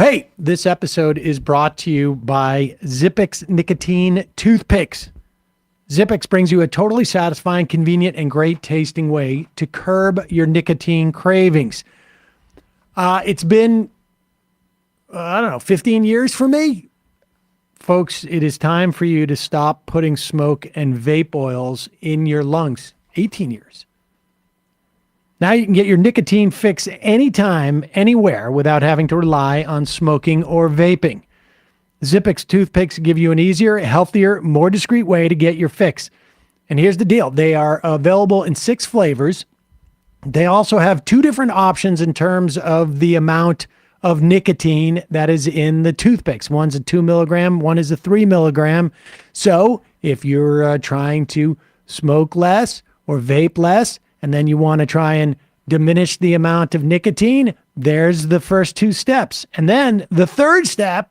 Hey, this episode is brought to you by Zippix Nicotine Toothpicks. Zippix brings you a totally satisfying, convenient, and great tasting way to curb your nicotine cravings. It's been, 15 years for me. Folks, it is time for you to stop putting smoke and vape oils in your lungs. 18 years. Now you can get your nicotine fix anytime, anywhere, without having to rely on smoking or vaping. Zippix toothpicks give you an easier, healthier, more discreet way to get your fix. And here's the deal. They are available in 6 flavors. They also have 2 different options in terms of the amount of nicotine that is in the toothpicks. One's a 2 milligram, one is a 3 milligram. So if you're trying to smoke less or vape less, and then you want to try and diminish the amount of nicotine, there's the first 2 steps. And then the third step,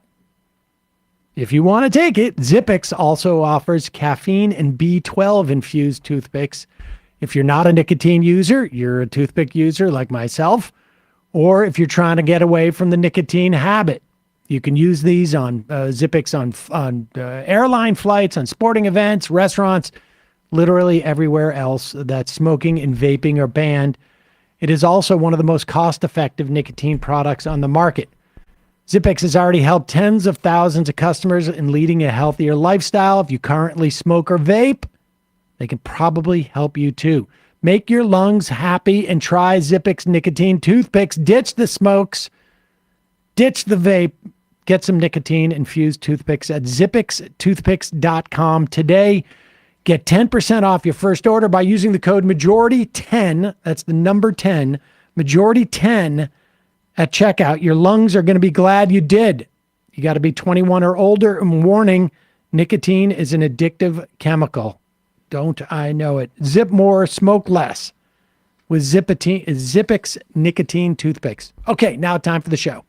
if you want to take it, Zippix also offers caffeine and B12 infused toothpicks. If you're not a nicotine user, you're a toothpick user like myself, or if you're trying to get away from the nicotine habit, you can use these on Zippix on airline flights, on sporting events, restaurants, literally everywhere else that smoking and vaping are banned. It is also one of the most cost-effective nicotine products on the market. Zippix has already helped tens of thousands of customers in leading a healthier lifestyle. If you currently smoke or vape, they can probably help you too. Make your lungs happy and try Zippix nicotine toothpicks. Ditch the smokes, ditch the vape, get some nicotine-infused toothpicks at zippixtoothpicks.com today. Get 10% off your first order by using the code MAJORITY10. That's the number 10, MAJORITY10 at checkout. Your lungs are going to be glad you did. You got to be 21 or older. And warning, nicotine is an addictive chemical. Don't I know it? Zip more, smoke less with Zippix nicotine toothpicks. Okay, now time for the show.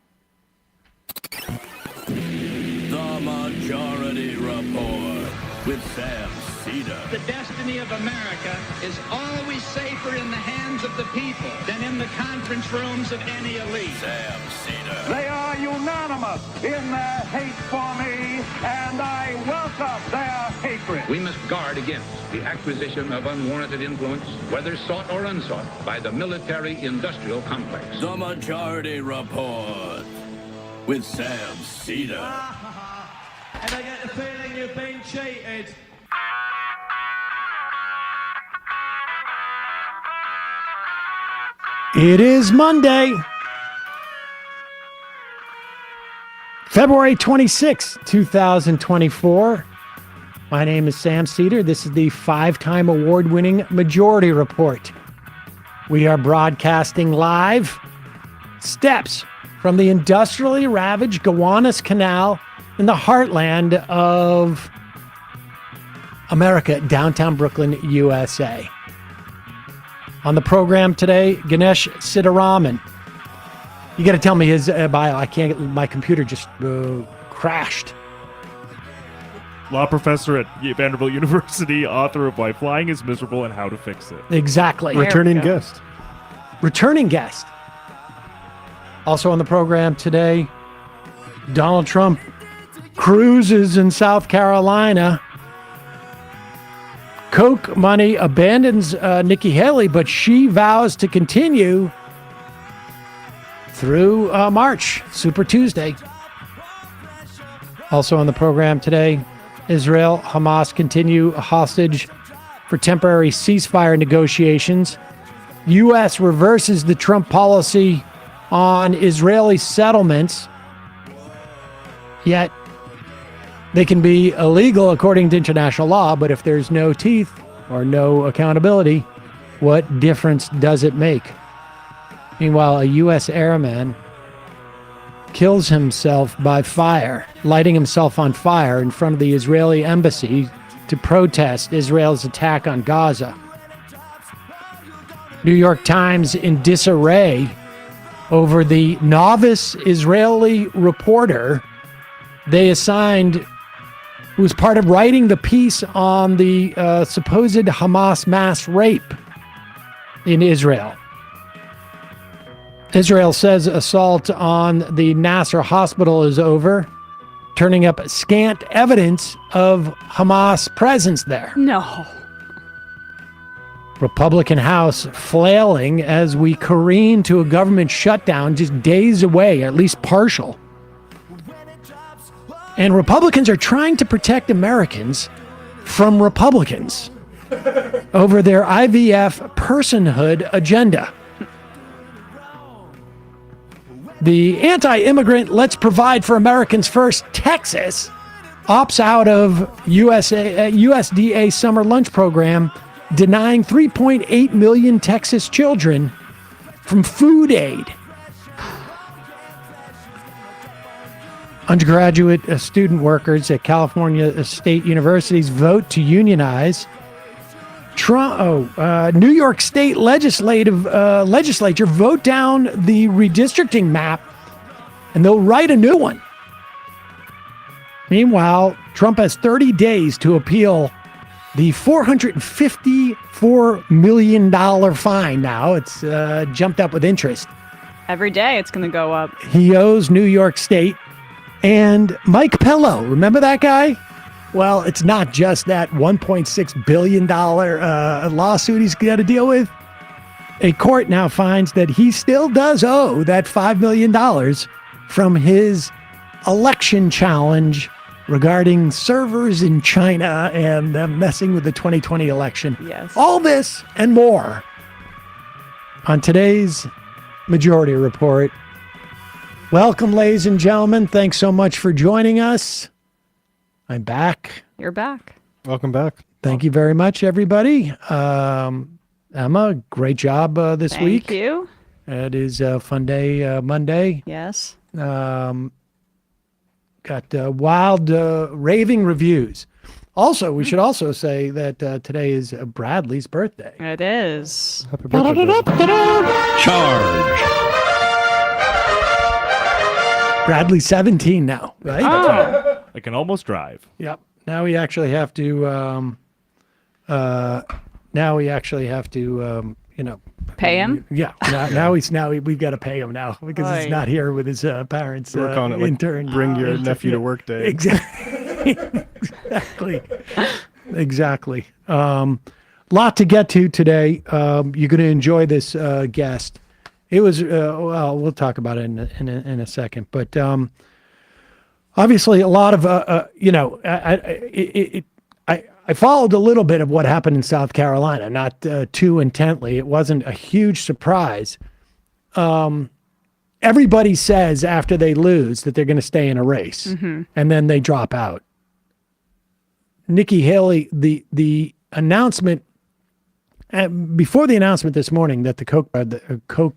The Majority Report with Sam Seder. The destiny of America is always safer in the hands of the people than in the conference rooms of any elite. Sam Seder. They are unanimous in their hate for me, and I welcome their hatred. We must guard against the acquisition of unwarranted influence, whether sought or unsought, by the military-industrial complex. The Majority Report with Sam Seder. And I get the feeling you've been cheated. It is Monday, February 26, 2024. My name is Sam Seder. This is the 5-time award-winning Majority Report. We are broadcasting live steps from the industrially ravaged Gowanus Canal in the heartland of America, downtown Brooklyn, USA. On the program today, Ganesh Sitaraman. You got to tell me his bio. I can't. My computer just crashed. Law professor at Vanderbilt University, author of Why Flying is Miserable and How to Fix It. Exactly. Returning guest. Returning guest. Also on the program today, Donald Trump cruises in South Carolina. Koch money abandons Nikki Haley, but she vows to continue through March, Super Tuesday. Also on the program today, Israel, Hamas continue hostage for temporary ceasefire negotiations. U.S. reverses the Trump policy on Israeli settlements, yet they can be illegal according to international law, but if there's no teeth or no accountability, what difference does it make? Meanwhile, a U.S. airman kills himself by fire, lighting himself on fire in front of the Israeli embassy to protest Israel's attack on Gaza. New York Times in disarray over the novice Israeli reporter they assigned, who was part of writing the piece on the supposed Hamas mass rape in Israel. Israel says assault on the Nasser hospital is over, turning up scant evidence of Hamas presence there. No. Republican House flailing as we careen to a government shutdown just days away, at least partial. And Republicans are trying to protect Americans from Republicans over their IVF personhood agenda. The anti-immigrant Let's Provide for Americans First Texas opts out of USDA summer lunch program, denying 3.8 million Texas children from food aid. Undergraduate student workers at California state universities vote to unionize. New York State legislature vote down the redistricting map, and they'll write a new one. Meanwhile, Trump has 30 days to appeal the $454 million fine now. It's jumped up with interest. Every day it's going to go up. He owes New York State and Mike Pello. Remember that guy? Well, it's not just that $1.6 billion lawsuit he's got to deal with. A court now finds that he still does owe that $5 million from his election challenge regarding servers in China and them messing with the 2020 election. Yes. All this and more on today's Majority Report. Welcome, ladies and gentlemen. Thanks so much for joining us. I'm back. You're back. Welcome back. Thank you very much, everybody. Emma, great job this week. Thank you. It is a fun day, Monday. Yes. Got wild raving reviews. Also, we should also say that today is Bradley's birthday. It is. Happy birthday. Charge. Bradley's 17 now, right? Oh. I can almost drive. Yep. Now we actually have to. Pay him? Yeah. Now we've got to pay him now because Oy. he's not here with his parents. We're calling it like intern. bring your nephew to work day. Exactly. Exactly. Lot to get to today. You're going to enjoy this guest. It was well, we'll talk about it in a second, but obviously a lot of I followed a little bit of what happened in South Carolina, not too intently. It wasn't a huge surprise. Everybody says after they lose that they're going to stay in a race, and then they drop out. Nikki Haley, the announcement. Before the announcement this morning that the Koch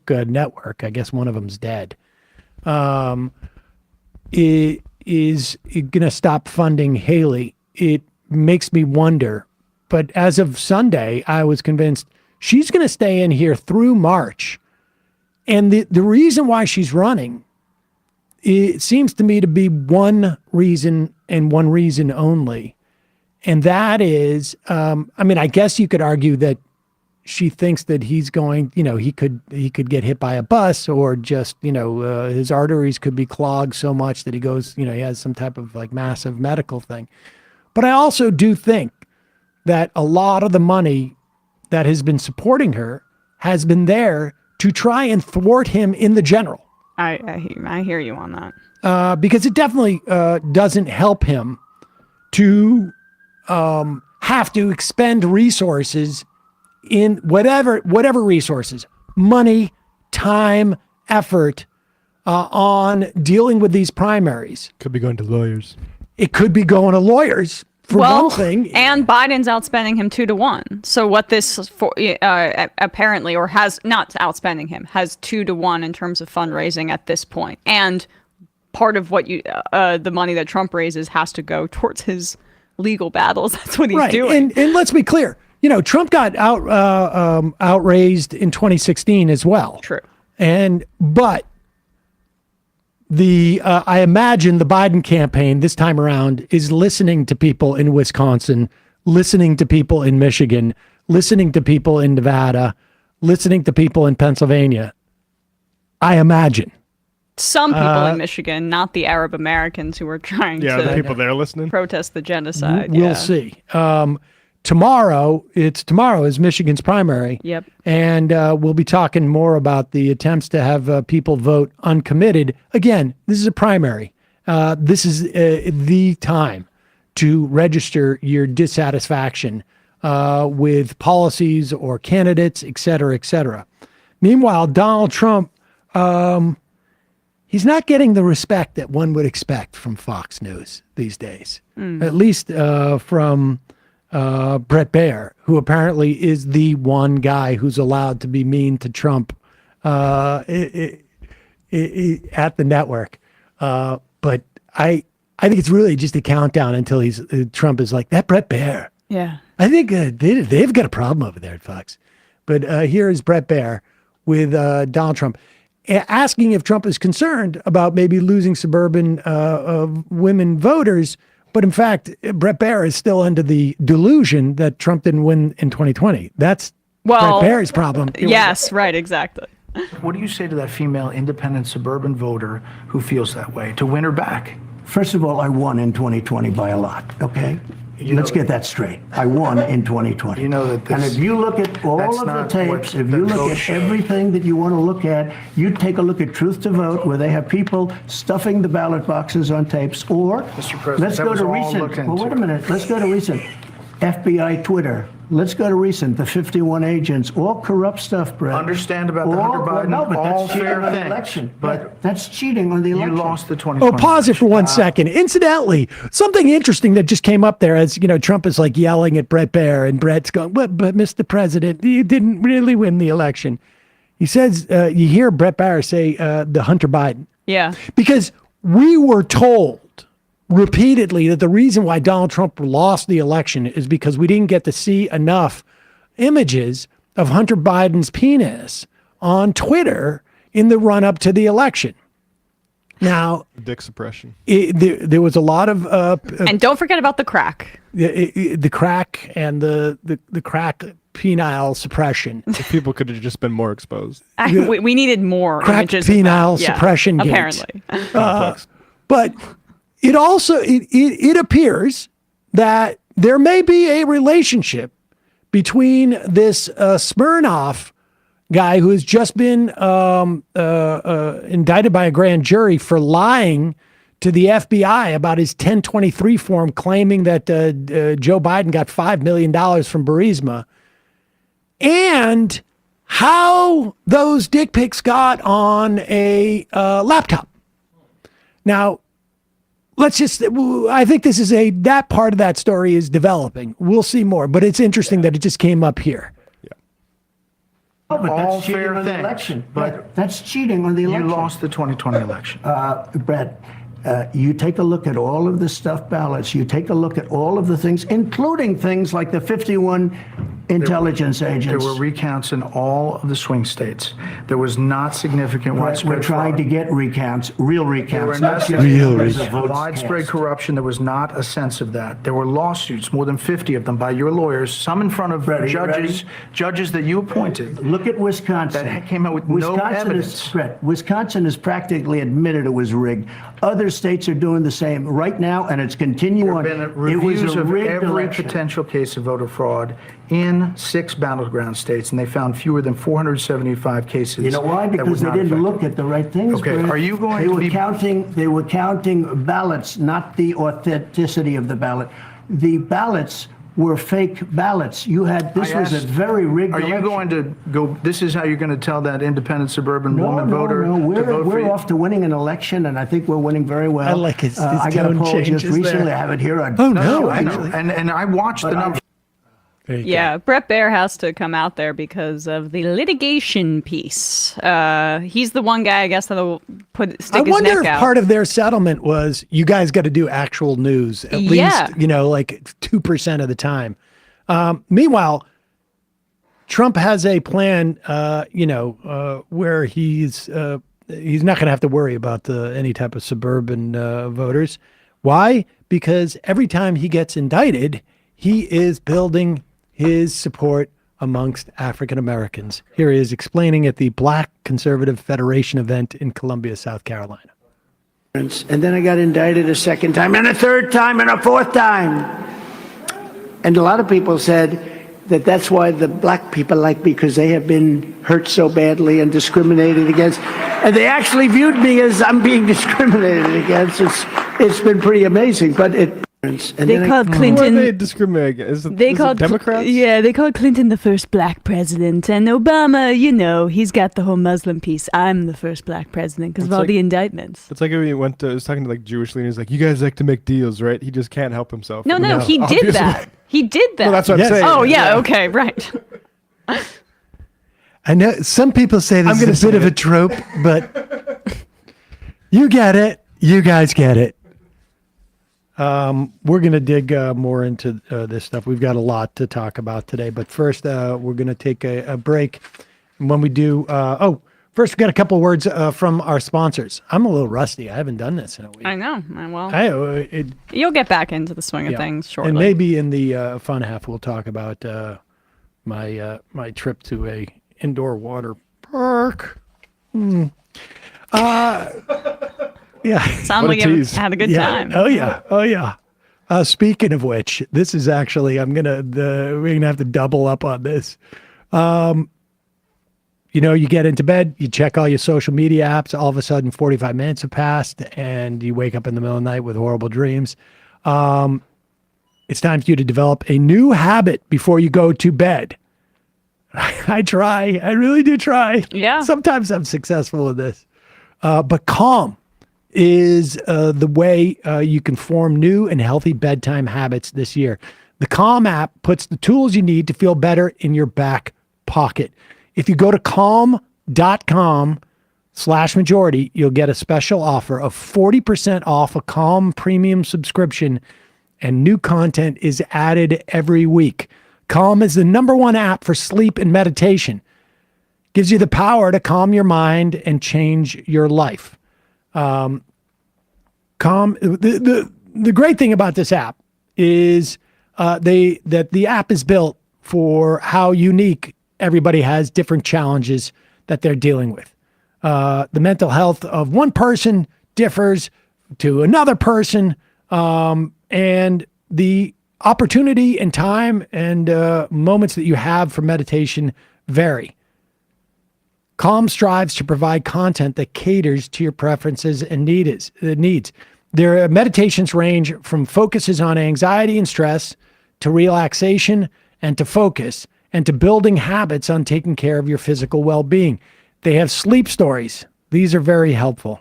network, I guess one of them's dead, is going to stop funding Haley. It makes me wonder. But as of Sunday, I was convinced she's going to stay in here through March. And the reason why she's running, it seems to me to be one reason and one reason only. And that is, I guess you could argue that she thinks that he's going, he could get hit by a bus or just, his arteries could be clogged so much that he goes, he has some type of like massive medical thing. But I also do think that a lot of the money that has been supporting her has been there to try and thwart him in the general. I hear you on that. Because it definitely doesn't help him to have to expend resources in whatever resources, money, time, effort, on dealing with these primaries. Could be going to lawyers. It could be going to lawyers for one thing. And Biden's outspending him 2-1. So what this apparently, or has not outspending him, has 2-1 in terms of fundraising at this point. And part of what the money that Trump raises has to go towards his legal battles. That's what he's doing. And let's be clear. Trump got outraised in 2016 as well. True. But I imagine the Biden campaign this time around is listening to people in Wisconsin, listening to people in Michigan, listening to people in Nevada, listening to people in Pennsylvania. I imagine. Some people in Michigan, not the Arab Americans who were trying Yeah, the to people there listening. protest the genocide. We'll yeah. see. Tomorrow is Michigan's primary. Yep. And we'll be talking more about the attempts to have people vote uncommitted. Again, this is a primary. This is the time to register your dissatisfaction with policies or candidates, et cetera, et cetera. Meanwhile, Donald Trump, he's not getting the respect that one would expect from Fox News these days, at least from Brett Baer, who apparently is the one guy who's allowed to be mean to Trump at the network. But I think it's really just a countdown until Trump is like, that Brett Baer. Yeah. I think they've got a problem over there at Fox. But here is Brett Baer with Donald Trump asking if Trump is concerned about maybe losing suburban women voters. But in fact, Brett Baer is still under the delusion that Trump didn't win in 2020. That's Brett Baer's problem. Yes, right, exactly. What do you say to that female independent suburban voter who feels that way, to win her back? First of all, I won in 2020 by a lot, okay? Let's get that straight. I won in 2020. You know that this, and if you look at all that's of the not tapes, what if the you look vote at shows. everything that you want to look at, you take a look at Truth to Vote, where they have people stuffing the ballot boxes on tapes, or Mr. President, let's that go was to all recent. looked Well, wait a into. minute. Let's go to recent. FBI Twitter. Let's go to recent. The 51 agents, all corrupt stuff, Brett. Understand about the Hunter Biden, No, but all that's cheating fair on the things. election. But That's cheating on the you election. lost the 2020 Oh, pause it for 1 second. Incidentally, something interesting that just came up there as, Trump is like yelling at Brett Baer and Brett's going, but Mr. President, you didn't really win the election. He says, you hear Brett Baer say the Hunter Biden. Yeah. Because we were told repeatedly that the reason why Donald Trump lost the election is because we didn't get to see enough images of Hunter Biden's penis on Twitter in the run up to the election. Now, Dick suppression. there was a lot of And don't forget about the crack. the crack and the crack penile suppression. If people could have just been more exposed. We needed more Crack images. of penile that. Yeah, suppression gates. apparently. But it also it appears that there may be a relationship between this Smirnoff guy who has just been indicted by a grand jury for lying to the FBI about his 1023 form, claiming that Joe Biden got $5 million from Burisma, and how those dick pics got on a laptop. Now, I think this is that part of that story is developing. We'll see more, but it's interesting that it just came up here. Oh, but all that's cheating fair on the things. election. But That's cheating on the election. you lost the 2020 election. Brett, you take a look at all of the stuffed ballots. You take a look at all of the things, including things like the 51 intelligence There agents. were recounts in all of the swing states. There was not significant widespread We're trying fraud. to get recounts, real There were recounts, not just Real numbers of recounts. votes widespread cast. corruption. There was not a sense of that. There were lawsuits, more than 50 of them, by your lawyers, some in front of Ready, judges that you appointed. Look at Wisconsin. That came out with no evidence. Wisconsin has practically admitted it was rigged. Other states are doing the same right now, and it's continuing. There have been It was reviews a of rigged every election. potential case of voter fraud in 6 battleground states, and they found fewer than 475 cases. You know why? that Because was they not didn't affected. look at the right things. Okay, Brett. are you going they to were be- counting? They were counting ballots, not the authenticity of the ballot. The ballots were fake ballots. You had this I was a asked, very rigged. Are you election. going to go? This is how you're going to tell that independent suburban woman voter No. to vote for We're you? off to winning an election, and I think we're winning very well. I like his I got a tone poll just changes recently. there. I have it here on. Oh, no, I know. actually. And I watched the numbers. There you Yeah, Brett Baer has to come out there because of the litigation piece. He's the one guy, I guess, that'll stick I his wonder neck if out. part of their settlement was you guys got to do actual news at Yeah. least, like 2% of the time. Meanwhile, Trump has a plan, where he's not going to have to worry about any type of suburban voters. Why? Because every time he gets indicted, he is building his support amongst African Americans. Here he is explaining at the Black Conservative Federation event in Columbia, South Carolina. And then I got indicted a second time, and a third time, and a fourth time. And a lot of people said that that's why the black people like me, because they have been hurt so badly and discriminated against. And they actually viewed me as I'm being discriminated against. It's been pretty amazing, but it. And they called Who are Clinton. they discriminating? Is it Democrats? Yeah, they called Clinton the first black president, and Obama, you know, he's got the whole Muslim piece. I'm the first black president because of all the indictments. It's like when he was talking to like Jewish leaders, like, you guys like to make deals, right? He just can't help himself. No, he did that. He did that. Well, that's what I'm saying. Oh, yeah, okay, right. I know some people say this is a bit of a trope, but you get it. You guys get it. We're going to dig more into this stuff. We've got a lot to talk about today, but first we're going to take a break. And when we do, first we got a couple words from our sponsors. I'm a little rusty. I haven't done this in a week. I know. Well, you'll get back into the swing of things shortly. And maybe in the fun half, we'll talk about my trip to a indoor water park. Yeah. Sounds like you had a good time. Oh yeah. Speaking of which, this is actually we're gonna have to double up on this. You get into bed, you check all your social media apps, all of a sudden 45 minutes have passed and you wake up in the middle of the night with horrible dreams. It's time for you to develop a new habit before you go to bed. I try. I really do try. Yeah. Sometimes I'm successful with this. But Calm is the way you can form new and healthy bedtime habits this year. The Calm app puts the tools you need to feel better in your back pocket. If you go to calm.com/majority, you'll get a special offer of 40% off a Calm premium subscription, and new content is added every week. Calm is the #1 app for sleep and meditation. Gives you the power to calm your mind and change your life. Calm. The great thing about this app is that the app is built for how unique everybody has different challenges that they're dealing with. The mental health of one person differs to another person, and the opportunity and time and moments that you have for meditation vary. Calm strives to provide content that caters to your preferences and needs. Their meditations range from focuses on anxiety and stress to relaxation and to focus and to building habits on taking care of your physical well-being. They have sleep stories. These are very helpful.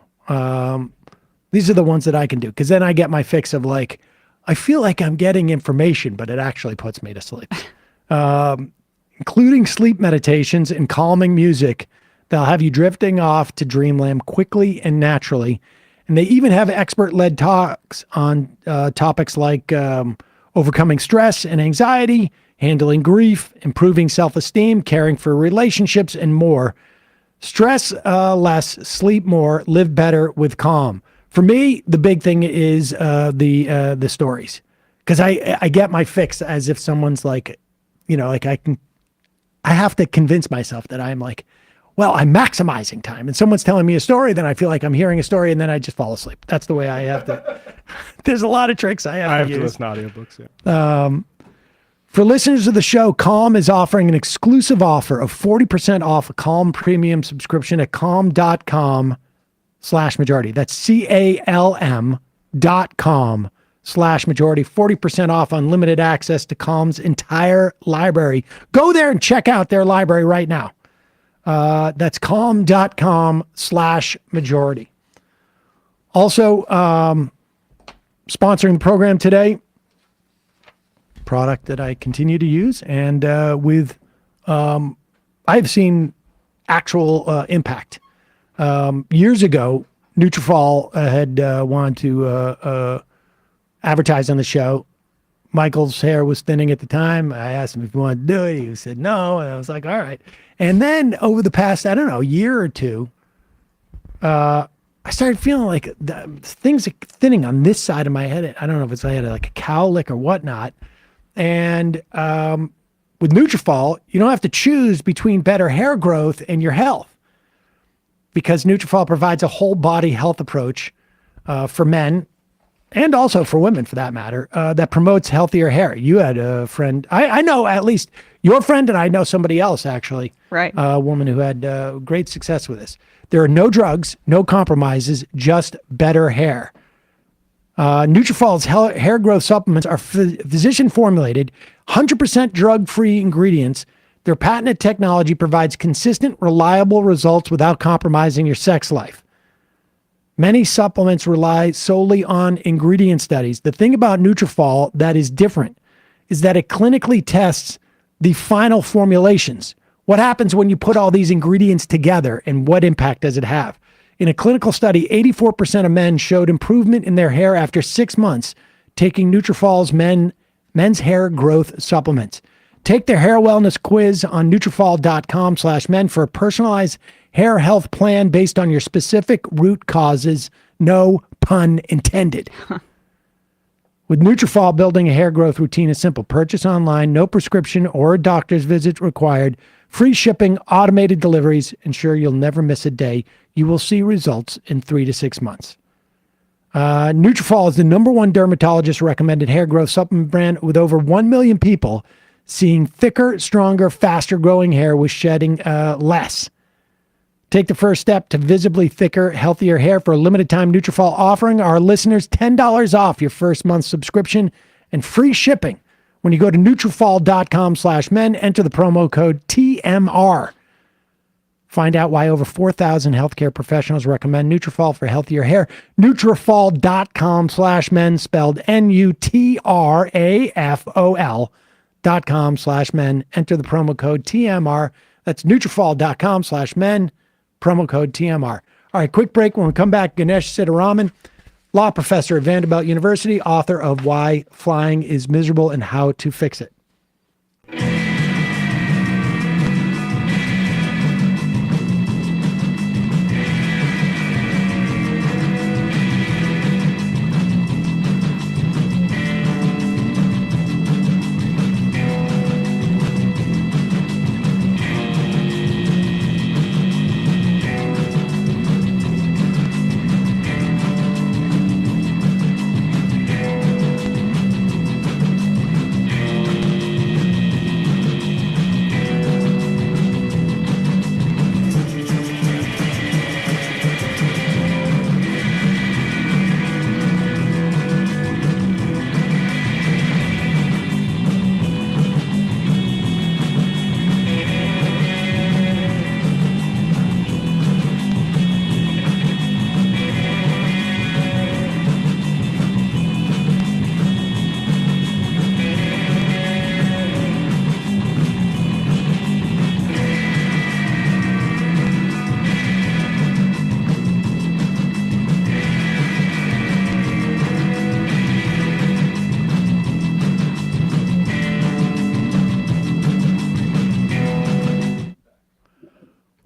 These are the ones that I can do because then I get my fix of like, I feel like I'm getting information, but it actually puts me to sleep. Including sleep meditations and calming music. They'll have you drifting off to dreamland quickly and naturally. And they even have expert-led talks on topics like overcoming stress and anxiety, handling grief, improving self-esteem, caring for relationships, and more. Stress less, sleep more, live better with Calm. For me, the big thing is the stories, because I get my fix as if someone's like, I have to convince myself that I'm like, well, I'm maximizing time, and someone's telling me a story, then I feel like I'm hearing a story, and then I just fall asleep. That's the way I have to. There's a lot of tricks I have to use. listen to audiobooks. Yeah. For listeners of the show, Calm is offering an exclusive offer of 40% off a Calm premium subscription at calm.com/majority. That's CALM.com/majority. 40% off unlimited access to Calm's entire library. Go there and check out their library right now. That's calm.com/majority. Also, sponsoring the program today, product that I continue to use, and I've seen actual impact. Years ago, Nutrafol had wanted to advertise on the show. Michael's hair was thinning at the time. I asked him if he wanted to do it. He said no, and I was like, all right. And then over the past, year or two, I started feeling like things are thinning on this side of my head. I don't know if I had like a cowlick or whatnot. And was With Nutrafol, you don't have to choose between better hair growth and your health, because Nutrafol provides a whole body health approach for men and also for women, for that matter, that promotes healthier hair. You had a friend, I know at least your friend, and I know somebody else actually, right? A woman who had great success with this. There are no drugs, no compromises, just better hair. Nutrafol's hair growth supplements are physician formulated, 100% drug-free ingredients. Their patented technology provides consistent, reliable results without compromising your sex life. Many supplements rely solely on ingredient studies. The thing about Nutrafol that is different is that it clinically tests the final formulations. What happens when you put all these ingredients together, and what impact does it have? In a clinical study, 84% of men showed improvement in their hair after 6 months taking Nutrafol's men's hair growth supplements. Take their hair wellness quiz on Nutrafol.com/men for a personalized hair health plan based on your specific root causes. No pun intended. With Nutrafol, building a hair growth routine is simple. Purchase online, no prescription or a doctor's visit required. Free shipping, automated deliveries. Ensure you'll never miss a day. You will see results in 3 to 6 months. Nutrafol is the #1 dermatologist recommended hair growth supplement brand, with over 1 million people seeing thicker, stronger, faster growing hair with shedding less. Take the first step to visibly thicker, healthier hair. For a limited time, Nutrafol offering our listeners $10 off your first month subscription and free shipping when you go to Nutrafol.com/men. Enter the promo code TMR. Find out why over 4,000 healthcare professionals recommend Nutrafol for healthier hair. Nutrafol.com/men, spelled Nutrafol.com/men. Enter the promo code TMR. That's Nutrafol.com/men, promo code TMR. All right, quick break. When we come back, Ganesh Sitaraman, law professor at Vanderbilt University, author of Why Flying is Miserable and How to Fix It.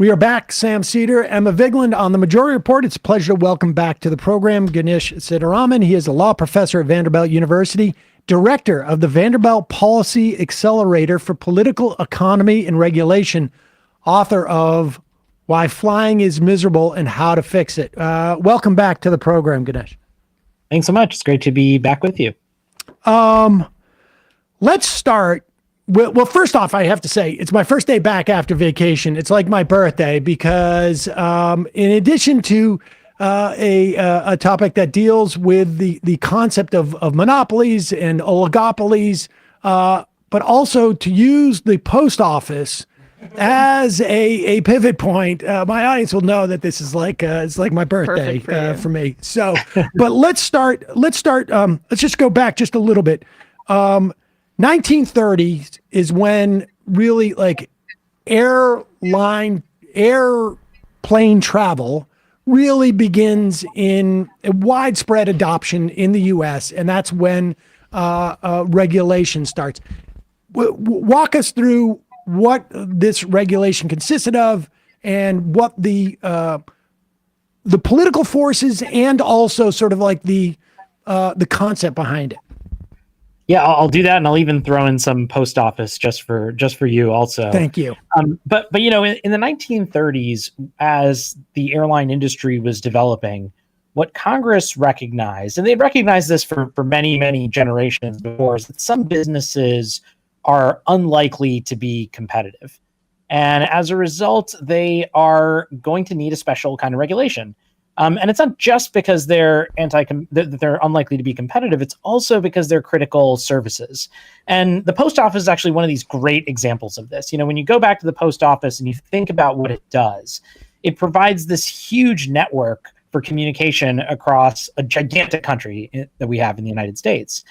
We are back. Sam Seder, Emma Vigland on the Majority Report. It's a pleasure to welcome back to the program Ganesh Sitaraman. He is a law professor at Vanderbilt University, director of the Vanderbilt Policy Accelerator for Political Economy and Regulation, author of Why Flying is Miserable and How to Fix It. Welcome back to the program, Ganesh. Thanks so much. It's great to be back with you. Let's start. Well, first off, I have to say it's my first day back after vacation. It's like my birthday because in addition to a topic that deals with the concept of monopolies and oligopolies, but also to use the post office as a pivot point. My audience will know that this is like it's like my birthday for me. So, but let's start. Let's just go back just a little bit. 1930s is when really like airplane travel really begins in a widespread adoption in the U.S. And that's when regulation starts. Walk us through what this regulation consisted of and what the political forces and also sort of like the concept behind it. Yeah, I'll do that, and I'll even throw in some post office just for you also. Thank you. But in the 1930s, as the airline industry was developing, what Congress recognized, and they recognized this for many generations before, is that some businesses are unlikely to be competitive, and as a result, they are going to need a special kind of regulation. And it's not just because they're they're unlikely to be competitive. It's also because they're critical services. And the post office is actually one of these great examples of this. When you go back to the post office and you think about what it does, it provides this huge network for communication across a gigantic country that we have in the United States.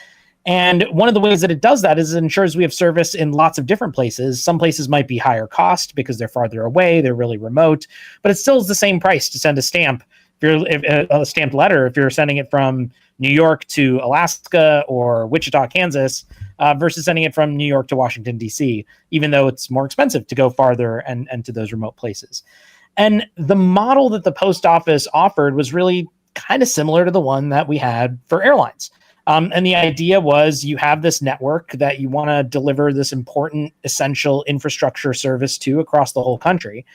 And one of the ways that it does that is it ensures we have service in lots of different places. Some places might be higher cost because they're farther away, they're really remote, but it still is the same price to send a stamp. If a stamped letter, if you're sending it from New York to Alaska or Wichita, Kansas, versus sending it from New York to Washington, D.C., even though it's more expensive to go farther and to those remote places. And the model that the post office offered was really kind of similar to the one that we had for airlines. And the idea was you have this network that you want to deliver this important, essential infrastructure service to across the whole country.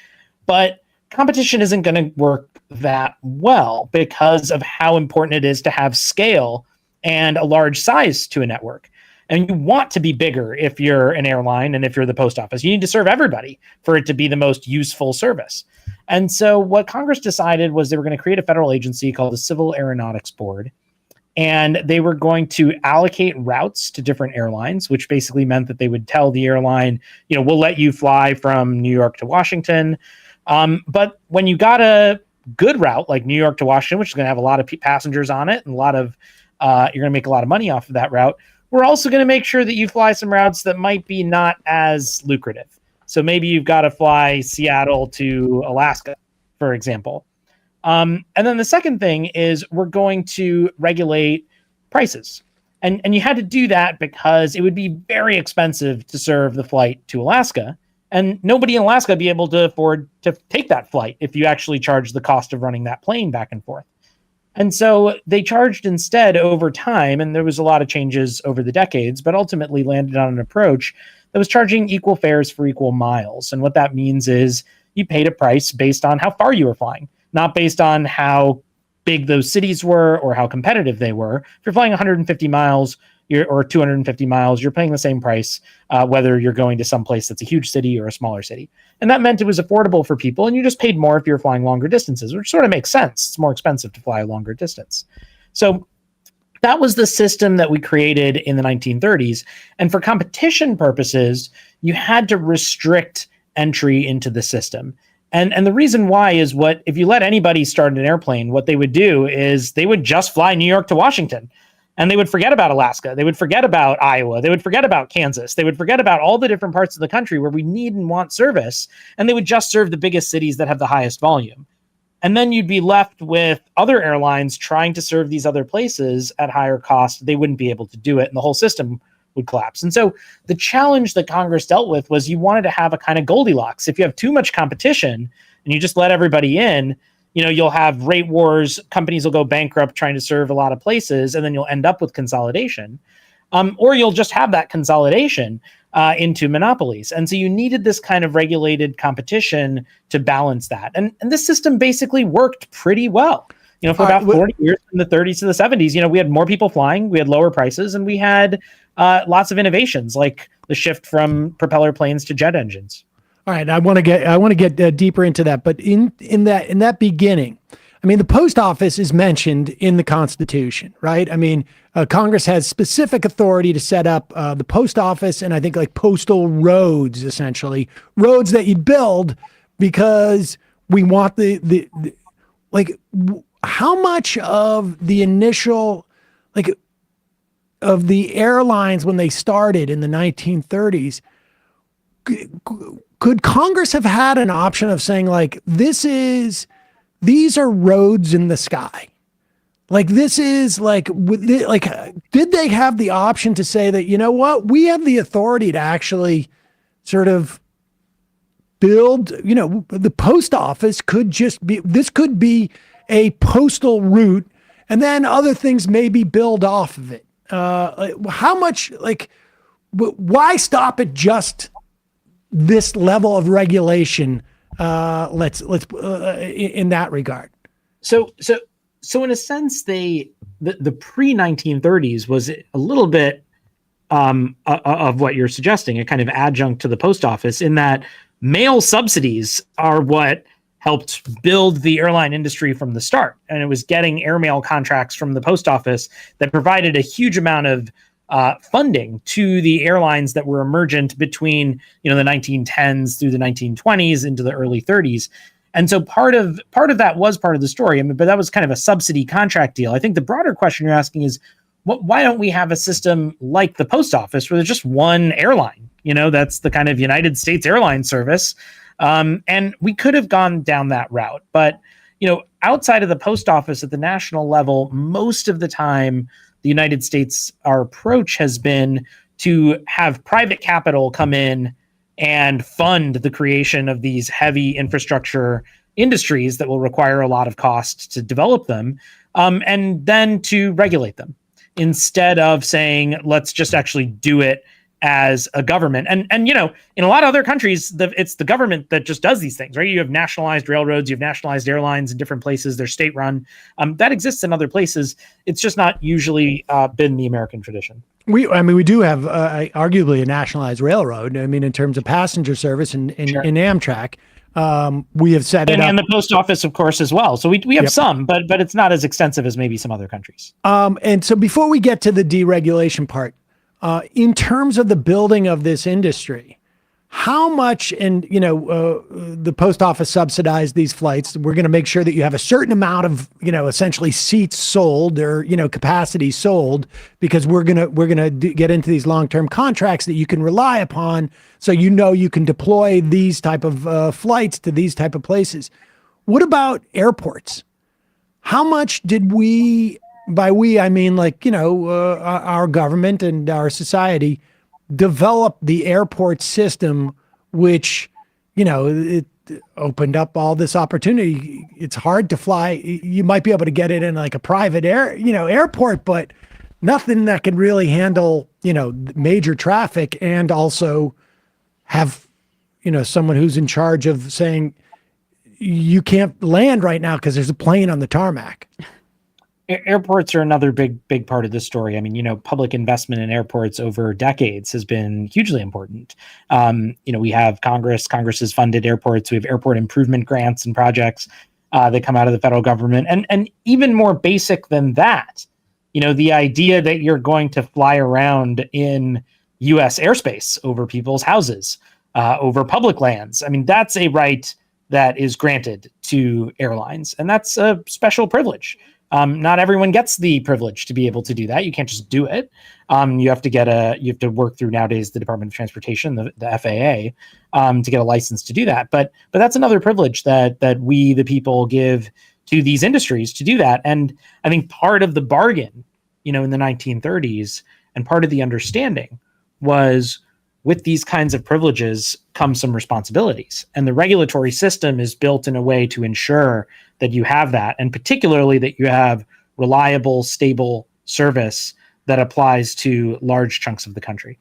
But competition isn't going to work that well because of how important it is to have scale and a large size to a network. And you want to be bigger if you're an airline and if you're the post office. You need to serve everybody for it to be the most useful service. And so what Congress decided was they were going to create a federal agency called the Civil Aeronautics Board. And they were going to allocate routes to different airlines, which basically meant that they would tell the airline, we'll let you fly from New York to Washington. But when you got a good route like New York to Washington, which is going to have a lot of passengers on it and you're going to make a lot of money off of that route, we're also going to make sure that you fly some routes that might be not as lucrative. So maybe you've got to fly Seattle to Alaska, for example. And then the second thing is we're going to regulate prices. And you had to do that because it would be very expensive to serve the flight to Alaska. And nobody in Alaska would be able to afford to take that flight if you actually charge the cost of running that plane back and forth. And so they charged instead over time, and there was a lot of changes over the decades, but ultimately landed on an approach that was charging equal fares for equal miles. And what that means is you paid a price based on how far you were flying, not based on how big those cities were or how competitive they were. If you're flying 150 miles, or 250 miles, you're paying the same price, whether you're going to some place that's a huge city or a smaller city. And that meant it was affordable for people, and you just paid more if you're flying longer distances, which sort of makes sense. It's more expensive to fly a longer distance. So that was the system that we created in the 1930s. And for competition purposes, you had to restrict entry into the system. And the reason why is if you let anybody start an airplane, what they would do is they would just fly New York to Washington. And they would forget about Alaska. They would forget about Iowa. They would forget about Kansas. They would forget about all the different parts of the country where we need and want service. And they would just serve the biggest cities that have the highest volume. And then you'd be left with other airlines trying to serve these other places at higher cost. They wouldn't be able to do it, and the whole system would collapse. And so the challenge that Congress dealt with was you wanted to have a kind of Goldilocks. If you have too much competition and you just let everybody in, you'll have rate wars, companies will go bankrupt trying to serve a lot of places, and then you'll end up with consolidation. Or you'll just have that consolidation into monopolies. And so you needed this kind of regulated competition to balance that. And this system basically worked pretty well. For about 40 years, from the 30s to the 70s, we had more people flying, we had lower prices, and we had lots of innovations like the shift from propeller planes to jet engines. All right, I want to get deeper into that, but in that beginning, I mean, the post office is mentioned in the Constitution, right? I mean, Congress has specific authority to set up the post office, and I think like postal roads, essentially roads that you build because we want how much of the initial of the airlines when they started in the 1930s. Could Congress have had an option of saying these are roads in the sky? Did they have the option to say that, we have the authority to actually sort of build, the post office could could be a postal route and then other things maybe build off of it. How much, like, why stop at just this level of regulation? Let's in that regard. So in a sense, the pre 1930s was a little bit of what you're suggesting, a kind of adjunct to the post office, in that mail subsidies are what helped build the airline industry from the start. And it was getting airmail contracts from the post office that provided a huge amount of funding to the airlines that were emergent between, the 1910s through the 1920s into the early 30s. And so part of that was part of the story. I mean, but that was kind of a subsidy contract deal. I think the broader question you're asking is, why don't we have a system like the post office where there's just one airline? That's the kind of United States airline service. And we could have gone down that route. But, outside of the post office at the national level, most of the time, the United States, our approach has been to have private capital come in and fund the creation of these heavy infrastructure industries that will require a lot of cost to develop them, and then to regulate them instead of saying, let's just actually do it as a government. And in a lot of other countries, it's the government that just does these things, right? You have nationalized railroads, you have nationalized airlines in different places. They're state run. That exists in other places. It's just not usually been the American tradition. We do have arguably a nationalized railroad. I mean, in terms of passenger service in Amtrak, we have set it up. And the post office, of course, as well. So we have some, but it's not as extensive as maybe some other countries. And so before we get to the deregulation part, in terms of the building of this industry, how much, and the post office subsidized these flights. We're going to make sure that you have a certain amount of, essentially seats sold or, capacity sold, because we're going to get into these long-term contracts that you can rely upon. So, you can deploy these type of flights to these type of places. What about airports? How much did we, by we, I mean, our government and our society, develop the airport system, which, it opened up all this opportunity. It's hard to fly. You might be able to get it in like a private airport, but nothing that can really handle, major traffic, and also have, someone who's in charge of saying you can't land right now because there's a plane on the tarmac. Airports are another big part of this story. I mean, public investment in airports over decades has been hugely important. We have Congress has funded airports. We have airport improvement grants and projects that come out of the federal government. And even more basic than that, the idea that you're going to fly around in U.S. airspace over people's houses, over public lands. I mean, that's a right that is granted to airlines, and that's a special privilege. Not everyone gets the privilege to be able to do that. You can't just do it. You have to work through nowadays the Department of Transportation, the FAA, to get a license to do that. But that's another privilege that we, the people, give to these industries to do that. And I think part of the bargain, in the 1930s, and part of the understanding was, with these kinds of privileges come some responsibilities. And the regulatory system is built in a way to ensure that you have that, and particularly that you have reliable, stable service that applies to large chunks of the country.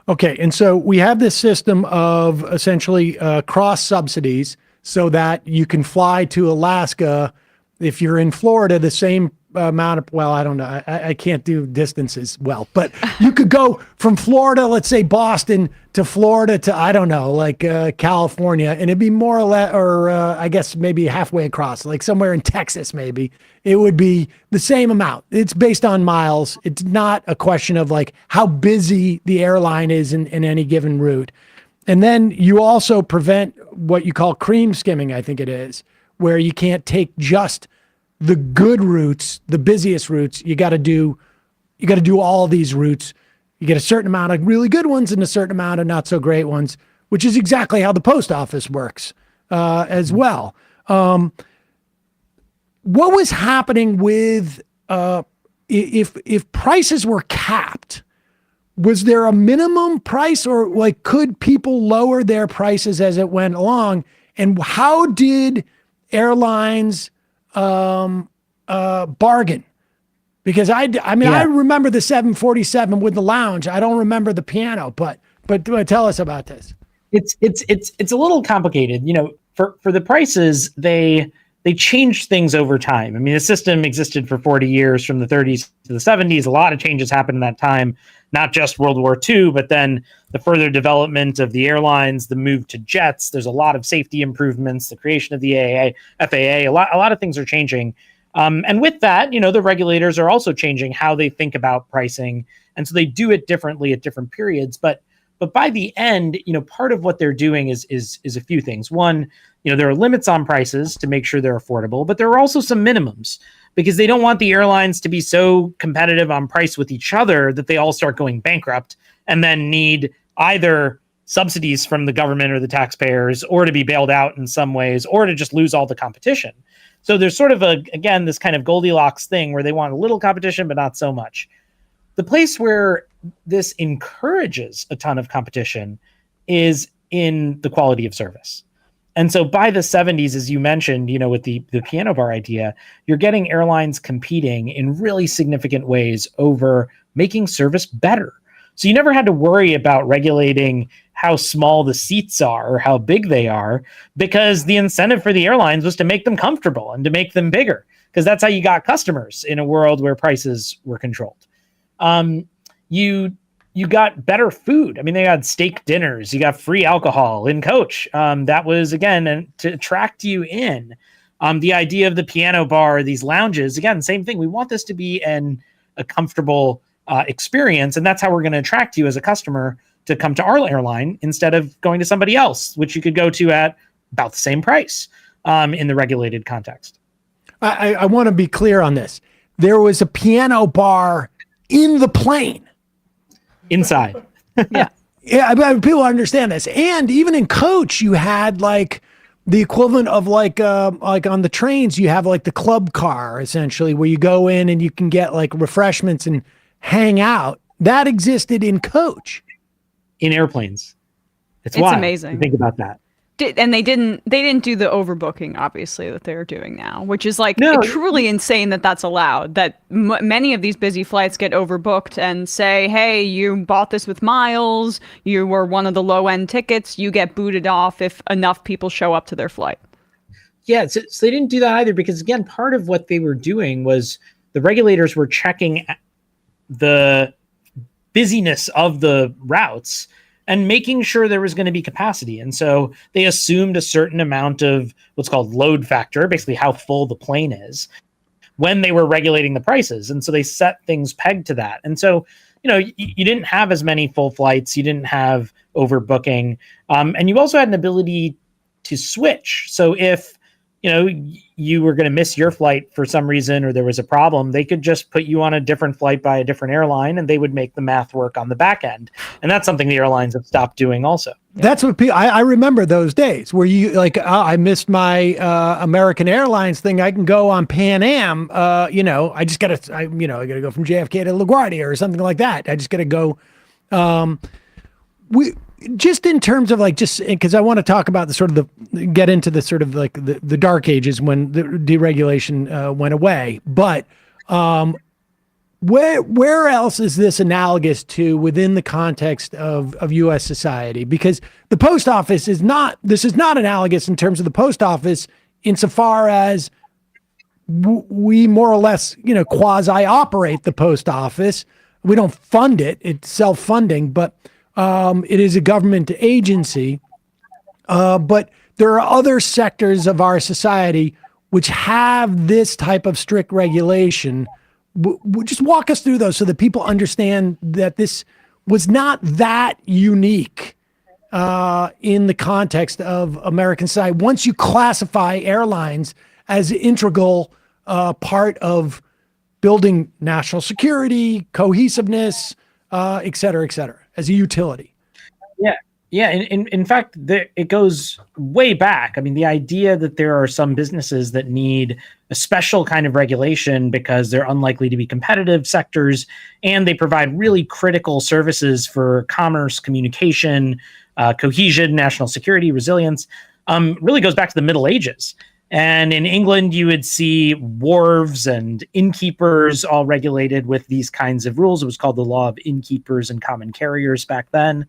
Okay, and so we have this system of essentially cross subsidies so that you can fly to Alaska if you're in Florida, the same amount of, well, I don't know. I can't do distances well, but you could go from Florida, let's say Boston, to Florida to, I don't know, like California, and it'd be more or less, or I guess maybe halfway across, like somewhere in Texas, maybe. It would be the same amount. It's based on miles. It's not a question of like how busy the airline is in any given route. And then you also prevent what you call cream skimming, I think it is, where you can't take just the good routes, the busiest routes. You got to do all these routes. You get a certain amount of really good ones and a certain amount of not so great ones, which is exactly how the post office works as well. What was happening with if prices were capped? Was there a minimum price, or like could people lower their prices as it went along? And how did airlines bargain? Because I remember the 747 with the lounge. I don't remember the piano, but tell us about this. It's a little complicated. For the prices, they changed things over time. I mean, the system existed for 40 years, from the 30s to the 70s. A lot of changes happened in that time, not just World War II, but then the further development of the airlines, the move to jets. There's a lot of safety improvements, the creation of the FAA. A lot of things are changing. And with that, the regulators are also changing how they think about pricing. And so they do it differently at different periods. But by the end, part of what they're doing is a few things. One, there are limits on prices to make sure they're affordable, but there are also some minimums, because they don't want the airlines to be so competitive on price with each other that they all start going bankrupt and then need either subsidies from the government or the taxpayers, or to be bailed out in some ways, or to just lose all the competition. So there's sort of this kind of Goldilocks thing where they want a little competition, but not so much. The place where this encourages a ton of competition is in the quality of service. And so by the 70s, as you mentioned, with the piano bar idea, you're getting airlines competing in really significant ways over making service better. So you never had to worry about regulating how small the seats are or how big they are, because the incentive for the airlines was to make them comfortable and to make them bigger, because that's how you got customers in a world where prices were controlled. You got better food. I mean, they had steak dinners. You got free alcohol in coach. That was, again, to attract you in. The idea of the piano bar, these lounges, again, same thing. We want this to be a comfortable experience, and that's how we're going to attract you as a customer to come to our airline instead of going to somebody else, which you could go to at about the same price in the regulated context. I want to be clear on this. There was a piano bar in the plane. Inside. Yeah, but people understand this. And even in coach, you had like the equivalent of like on the trains, you have like the club car, essentially, where you go in and you can get like refreshments and hang out. That existed in coach. In airplanes. It's amazing. Think about that. And they didn't do the overbooking, obviously, that they're doing now, which is truly insane that that's allowed. That many of these busy flights get overbooked and say, hey, you bought this with miles, you were one of the low end tickets, you get booted off if enough people show up to their flight. Yeah, so they didn't do that either, because, again, part of what they were doing was the regulators were checking the busyness of the routes and making sure there was going to be capacity. And so they assumed a certain amount of what's called load factor, basically how full the plane is, when they were regulating the prices. And so they set things pegged to that. And so, you didn't have as many full flights, you didn't have overbooking, and you also had an ability to switch. So if, you were going to miss your flight for some reason, or there was a problem, they could just put you on a different flight by a different airline, and they would make the math work on the back end. And that's something the airlines have stopped doing also. That's what I remember those days where you I missed my American Airlines thing. I can go on Pan Am. I just got to, I got to go from JFK to LaGuardia or something like that. I just got to go. Just in terms of just because I want to talk about get into the sort of like the dark ages when the deregulation went away. But where else is this analogous to within the context of U.S. society? Because the post office is not analogous in terms of the post office insofar as we more or less, quasi operate the post office. We don't fund it. It's self-funding, but it is a government agency, but there are other sectors of our society which have this type of strict regulation. Just walk us through those so that people understand that this was not that unique in the context of American society. Once you classify airlines as an integral part of building national security, cohesiveness, et cetera, as a utility. Yeah. In fact, it goes way back. I mean, the idea that there are some businesses that need a special kind of regulation because they're unlikely to be competitive sectors, and they provide really critical services for commerce, communication, cohesion, national security, resilience, really goes back to the Middle Ages. And in England, you would see wharves and innkeepers all regulated with these kinds of rules. It was called the law of innkeepers and common carriers back then.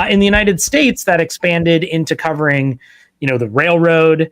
In the United States, that expanded into covering, the railroad,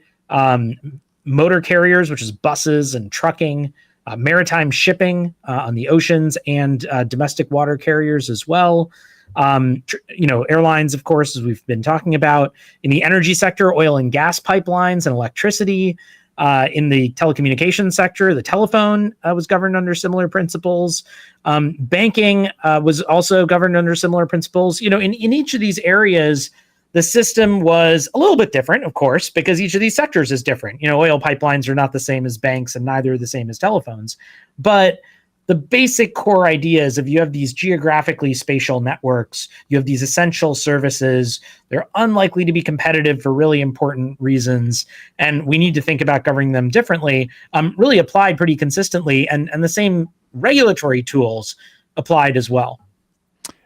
motor carriers, which is buses and trucking, maritime shipping on the oceans, and domestic water carriers as well. Airlines, of course, as we've been talking about. In the energy sector, oil and gas pipelines and electricity. In the telecommunications sector, the telephone was governed under similar principles. Banking was also governed under similar principles. In each of these areas, the system was a little bit different, of course, because each of these sectors is different. Oil pipelines are not the same as banks, and neither are the same as telephones. But the basic core idea is if you have these geographically spatial networks, you have these essential services, they're unlikely to be competitive for really important reasons, and we need to think about governing them differently, really applied pretty consistently, and the same regulatory tools applied as well.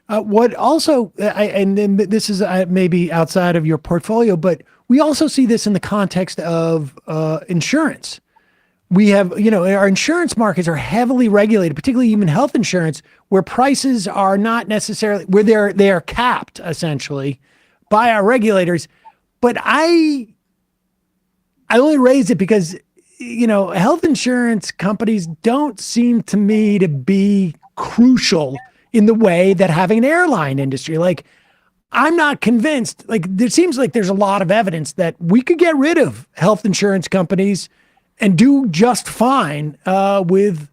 What also, and then this is maybe outside of your portfolio, but we also see this in the context of insurance. We have, our insurance markets are heavily regulated, particularly even health insurance, where prices are not necessarily, where they are capped essentially by our regulators. But I only raised it because, health insurance companies don't seem to me to be crucial in the way that having an airline industry. Like, I'm not convinced. Like, it seems like there's a lot of evidence that we could get rid of health insurance companies and do just fine with,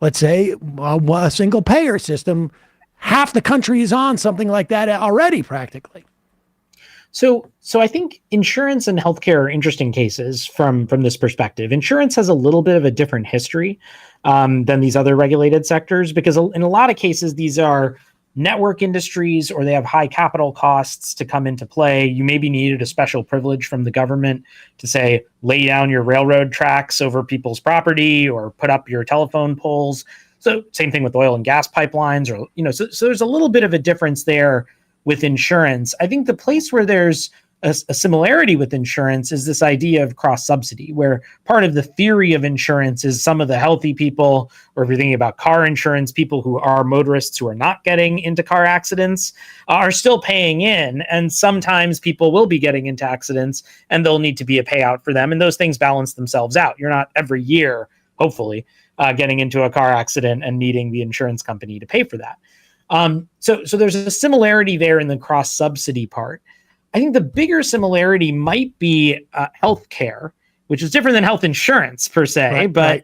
let's say, a single payer system. Half the country is on something like that already, practically. So I think insurance and healthcare are interesting cases from this perspective. Insurance has a little bit of a different history than these other regulated sectors, because in a lot of cases, these are network industries, or they have high capital costs to come into play. You maybe needed a special privilege from the government to say, lay down your railroad tracks over people's property or put up your telephone poles. So same thing with oil and gas pipelines, or, so there's a little bit of a difference there with insurance. I think the place where there's a similarity with insurance is this idea of cross subsidy, where part of the theory of insurance is some of the healthy people, or if you're thinking about car insurance, people who are motorists who are not getting into car accidents are still paying in. And sometimes people will be getting into accidents and there'll need to be a payout for them. And those things balance themselves out. You're not every year, hopefully, getting into a car accident and needing the insurance company to pay for that. So there's a similarity there in the cross subsidy part. I think the bigger similarity might be healthcare, which is different than health insurance per se. Right, but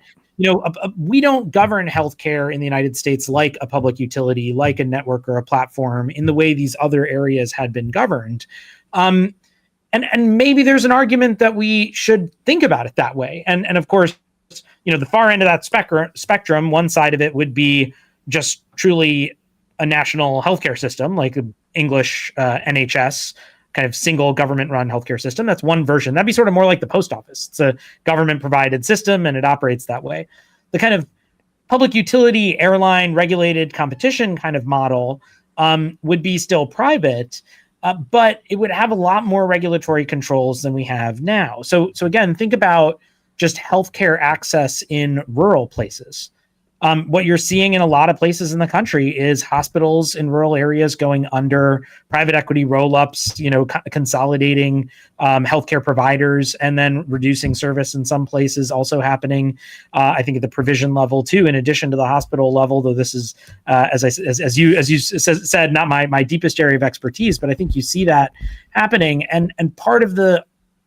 we don't govern healthcare in the United States like a public utility, like a network or a platform, in the way these other areas had been governed. And maybe there's an argument that we should think about it that way. And of course, the far end of that spectrum, one side of it would be just truly a national healthcare system, like English NHS, kind of single government-run healthcare system. That's one version. That'd be sort of more like the post office. It's a government-provided system, and it operates that way. The kind of public utility, airline, regulated competition kind of model would be still private, but it would have a lot more regulatory controls than we have now. So again, think about just healthcare access in rural places. What you're seeing in a lot of places in the country is hospitals in rural areas going under, private equity roll-ups, consolidating healthcare providers, and then reducing service in some places also happening. I think at the provision level too, in addition to the hospital level, though this is, as you said, not my deepest area of expertise, but I think you see that happening. And part of the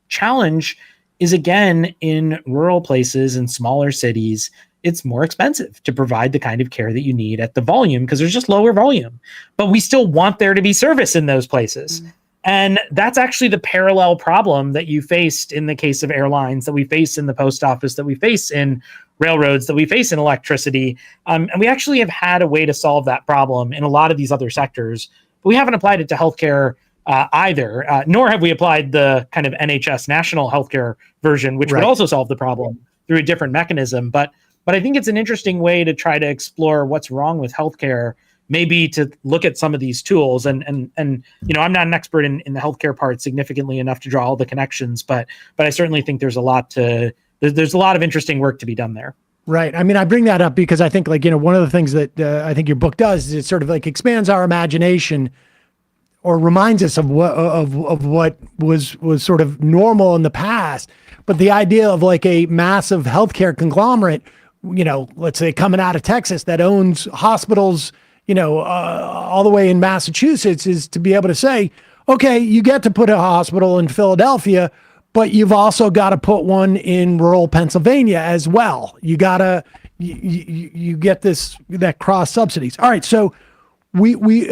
challenge is, again, in rural places and smaller cities, it's more expensive to provide the kind of care that you need at the volume, because there's just lower volume. But we still want there to be service in those places. Mm-hmm. And that's actually the parallel problem that you faced in the case of airlines, that we face in the post office, that we face in railroads, that we face in electricity. And we actually have had a way to solve that problem in a lot of these other sectors, but we haven't applied it to healthcare either, nor have we applied the kind of NHS national healthcare version, which would also solve the problem through a different mechanism. But I think it's an interesting way to try to explore what's wrong with healthcare maybe to look at some of these tools. And you know, I'm not an expert in the healthcare part significantly enough to draw all the connections, but I certainly think there's a lot of interesting work to be done there. Right. I mean, I bring that up because I think, like, you know, one of the things that I think your book does is it sort of like expands our imagination or reminds us of what was sort of normal in the past. But the idea of like a massive healthcare conglomerate, you know, let's say coming out of Texas that owns hospitals, you know, all the way in Massachusetts, is to be able to say, okay, you get to put a hospital in Philadelphia, but you've also got to put one in rural Pennsylvania as well. You gotta, you get that cross subsidies. All right. So we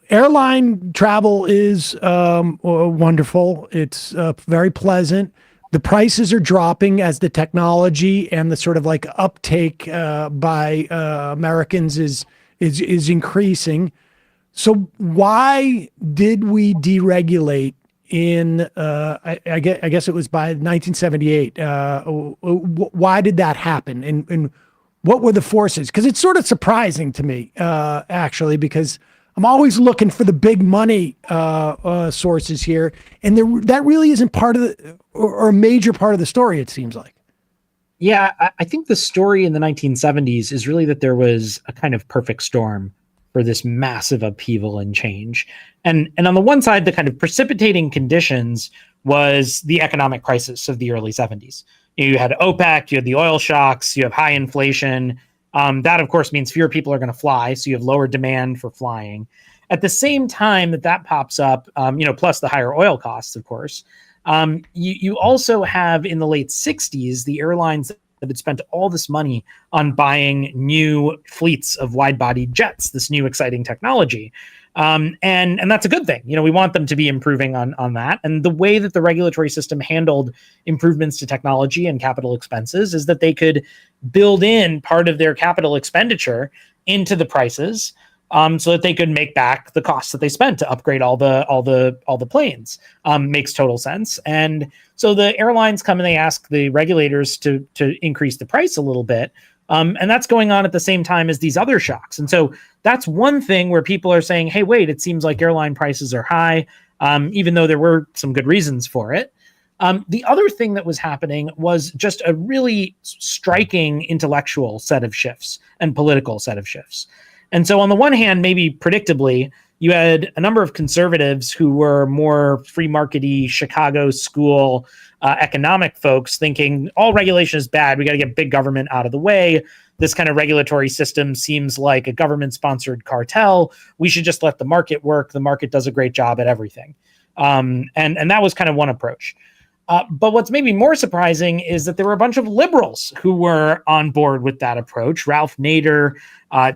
airline travel is wonderful. It's very pleasant. The prices are dropping as the technology and the sort of like uptake by Americans is increasing. So why did we deregulate in I guess it was by 1978? Why did that happen, and what were the forces? Because it's sort of surprising to me actually, because I'm always looking for the big money sources here, and that really isn't part of the or a major part of the story, it seems like. Yeah, I think the story in the 1970s is really that there was a kind of perfect storm for this massive upheaval and change. And on the one side, the kind of precipitating conditions was the economic crisis of the early 70s. You had OPEC, you had the oil shocks, you have high inflation. That, of course, means fewer people are going to fly, so you have lower demand for flying. At the same time that pops up, you know, plus the higher oil costs, of course, you also have in the late 60s, the airlines that had spent all this money on buying new fleets of wide-bodied jets, this new exciting technology. And that's a good thing. You know, we want them to be improving on that. And the way that the regulatory system handled improvements to technology and capital expenses is that they could build in part of their capital expenditure into the prices, so that they could make back the costs that they spent to upgrade all the planes. Makes total sense. And so the airlines come and they ask the regulators to increase the price a little bit. And that's going on at the same time as these other shocks. And so that's one thing where people are saying, hey, wait, it seems like airline prices are high, even though there were some good reasons for it. The other thing that was happening was just a really striking intellectual set of shifts and political set of shifts. And so on the one hand, maybe predictably, you had a number of conservatives who were more free market-y Chicago school economic folks thinking all regulation is bad. We got to get big government out of the way. This kind of regulatory system seems like a government-sponsored cartel. We should just let the market work. The market does a great job at everything. And that was kind of one approach. But what's maybe more surprising is that there were a bunch of liberals who were on board with that approach. Ralph Nader,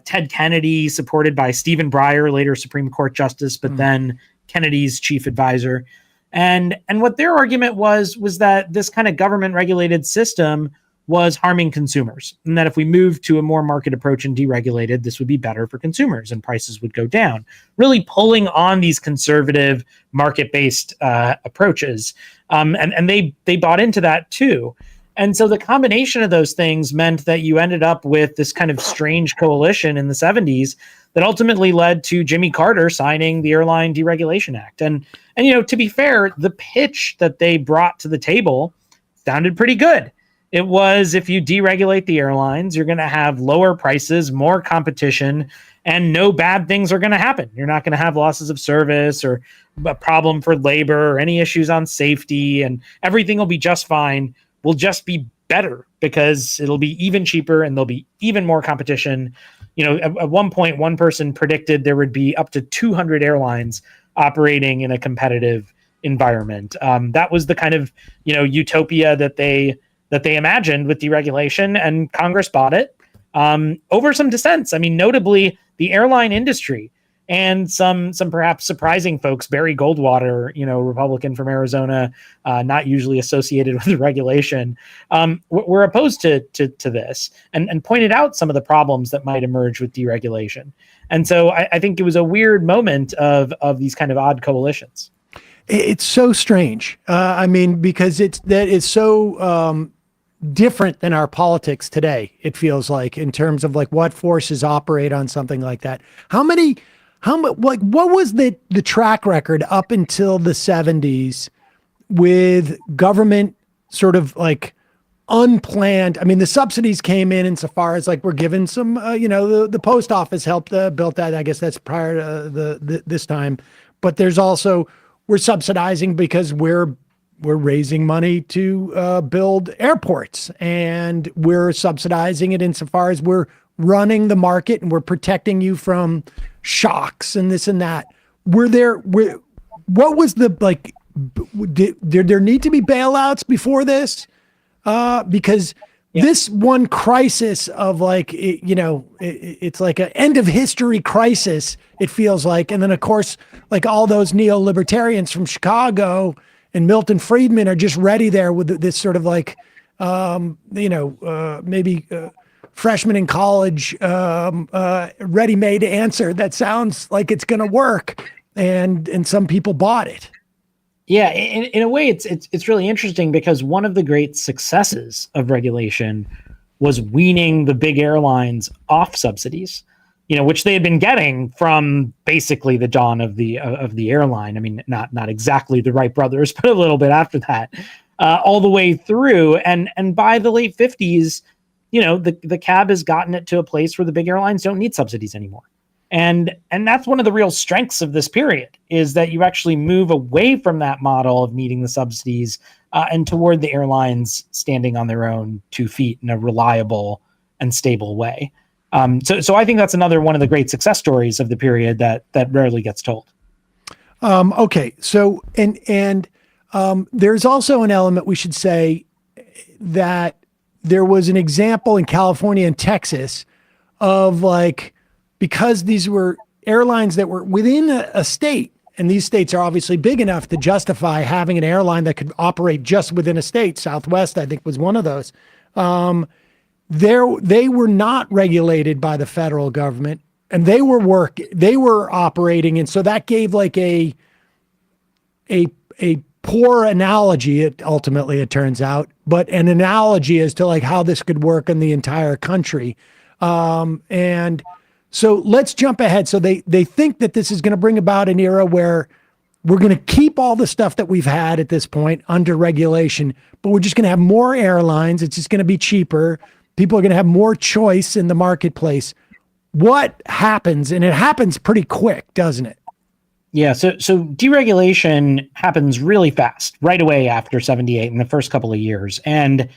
Ted Kennedy, supported by Stephen Breyer, later Supreme Court Justice, but then Kennedy's chief advisor. And what their argument was that this kind of government regulated system was harming consumers, and that if we moved to a more market approach and deregulated, this would be better for consumers and prices would go down, really pulling on these conservative market-based approaches. And they bought into that too. And so the combination of those things meant that you ended up with this kind of strange coalition in the 70s that ultimately led to Jimmy Carter signing the Airline Deregulation Act. And you know, to be fair, the pitch that they brought to the table sounded pretty good. It was, if you deregulate the airlines, you're going to have lower prices, more competition, and no bad things are going to happen. You're not going to have losses of service or a problem for labor or any issues on safety, and everything will be just fine. Will just be better because it'll be even cheaper and there'll be even more competition. You know, at one point, one person predicted there would be up to 200 airlines operating in a competitive environment. That was the kind of, you know, utopia that they imagined with deregulation, and Congress bought it over some dissents. I mean, notably the airline industry and some perhaps surprising folks. Barry Goldwater, you know, Republican from Arizona, not usually associated with the regulation, were opposed to this and pointed out some of the problems that might emerge with deregulation. And so I think it was a weird moment of these kind of odd coalitions. It's so strange. I mean, because it's so different than our politics today. It feels like, in terms of like what forces operate on something like that. Like what was the track record up until the 70s with government sort of like unplanned? I mean, the subsidies came in insofar as like we're given some, the post office helped built that. I guess that's prior to this time, but there's also, we're subsidizing because we're raising money to build airports, and we're subsidizing it insofar as we're running the market and we're protecting you from shocks and this and that. What was the, like, did there need to be bailouts before this? Because this one crisis of like, it's like an end of history crisis, it feels like. And then of course, like all those neo-libertarians from Chicago and Milton Friedman are just ready there with this sort of like, maybe freshman in college, ready-made answer that sounds like it's going to work. And some people bought it. Yeah, in a way, it's really interesting because one of the great successes of regulation was weaning the big airlines off subsidies, which they had been getting from basically the dawn of the airline. I mean, not exactly the Wright brothers, but a little bit after that, all the way through. And by the late 50s, the cab has gotten it to a place where the big airlines don't need subsidies anymore. And that's one of the real strengths of this period, is that you actually move away from that model of needing the subsidies and toward the airlines standing on their own 2 feet in a reliable and stable way. So I think that's another one of the great success stories of the period that rarely gets told. Okay. So, and there's also an element we should say that there was an example in California and Texas of like, because these were airlines that were within a state, and these states are obviously big enough to justify having an airline that could operate just within a state. Southwest, I think, was one of those. They were not regulated by the federal government, and they were operating. And so that gave like a poor analogy. It turns out, but an analogy as to like how this could work in the entire country. And so let's jump ahead. So they think that this is going to bring about an era where we're going to keep all the stuff that we've had at this point under regulation, but we're just going to have more airlines. It's just going to be cheaper. People are going to have more choice in the marketplace. What happens? And it happens pretty quick, doesn't it? Yeah. So deregulation happens really fast, right away after 78 in the first couple of years. And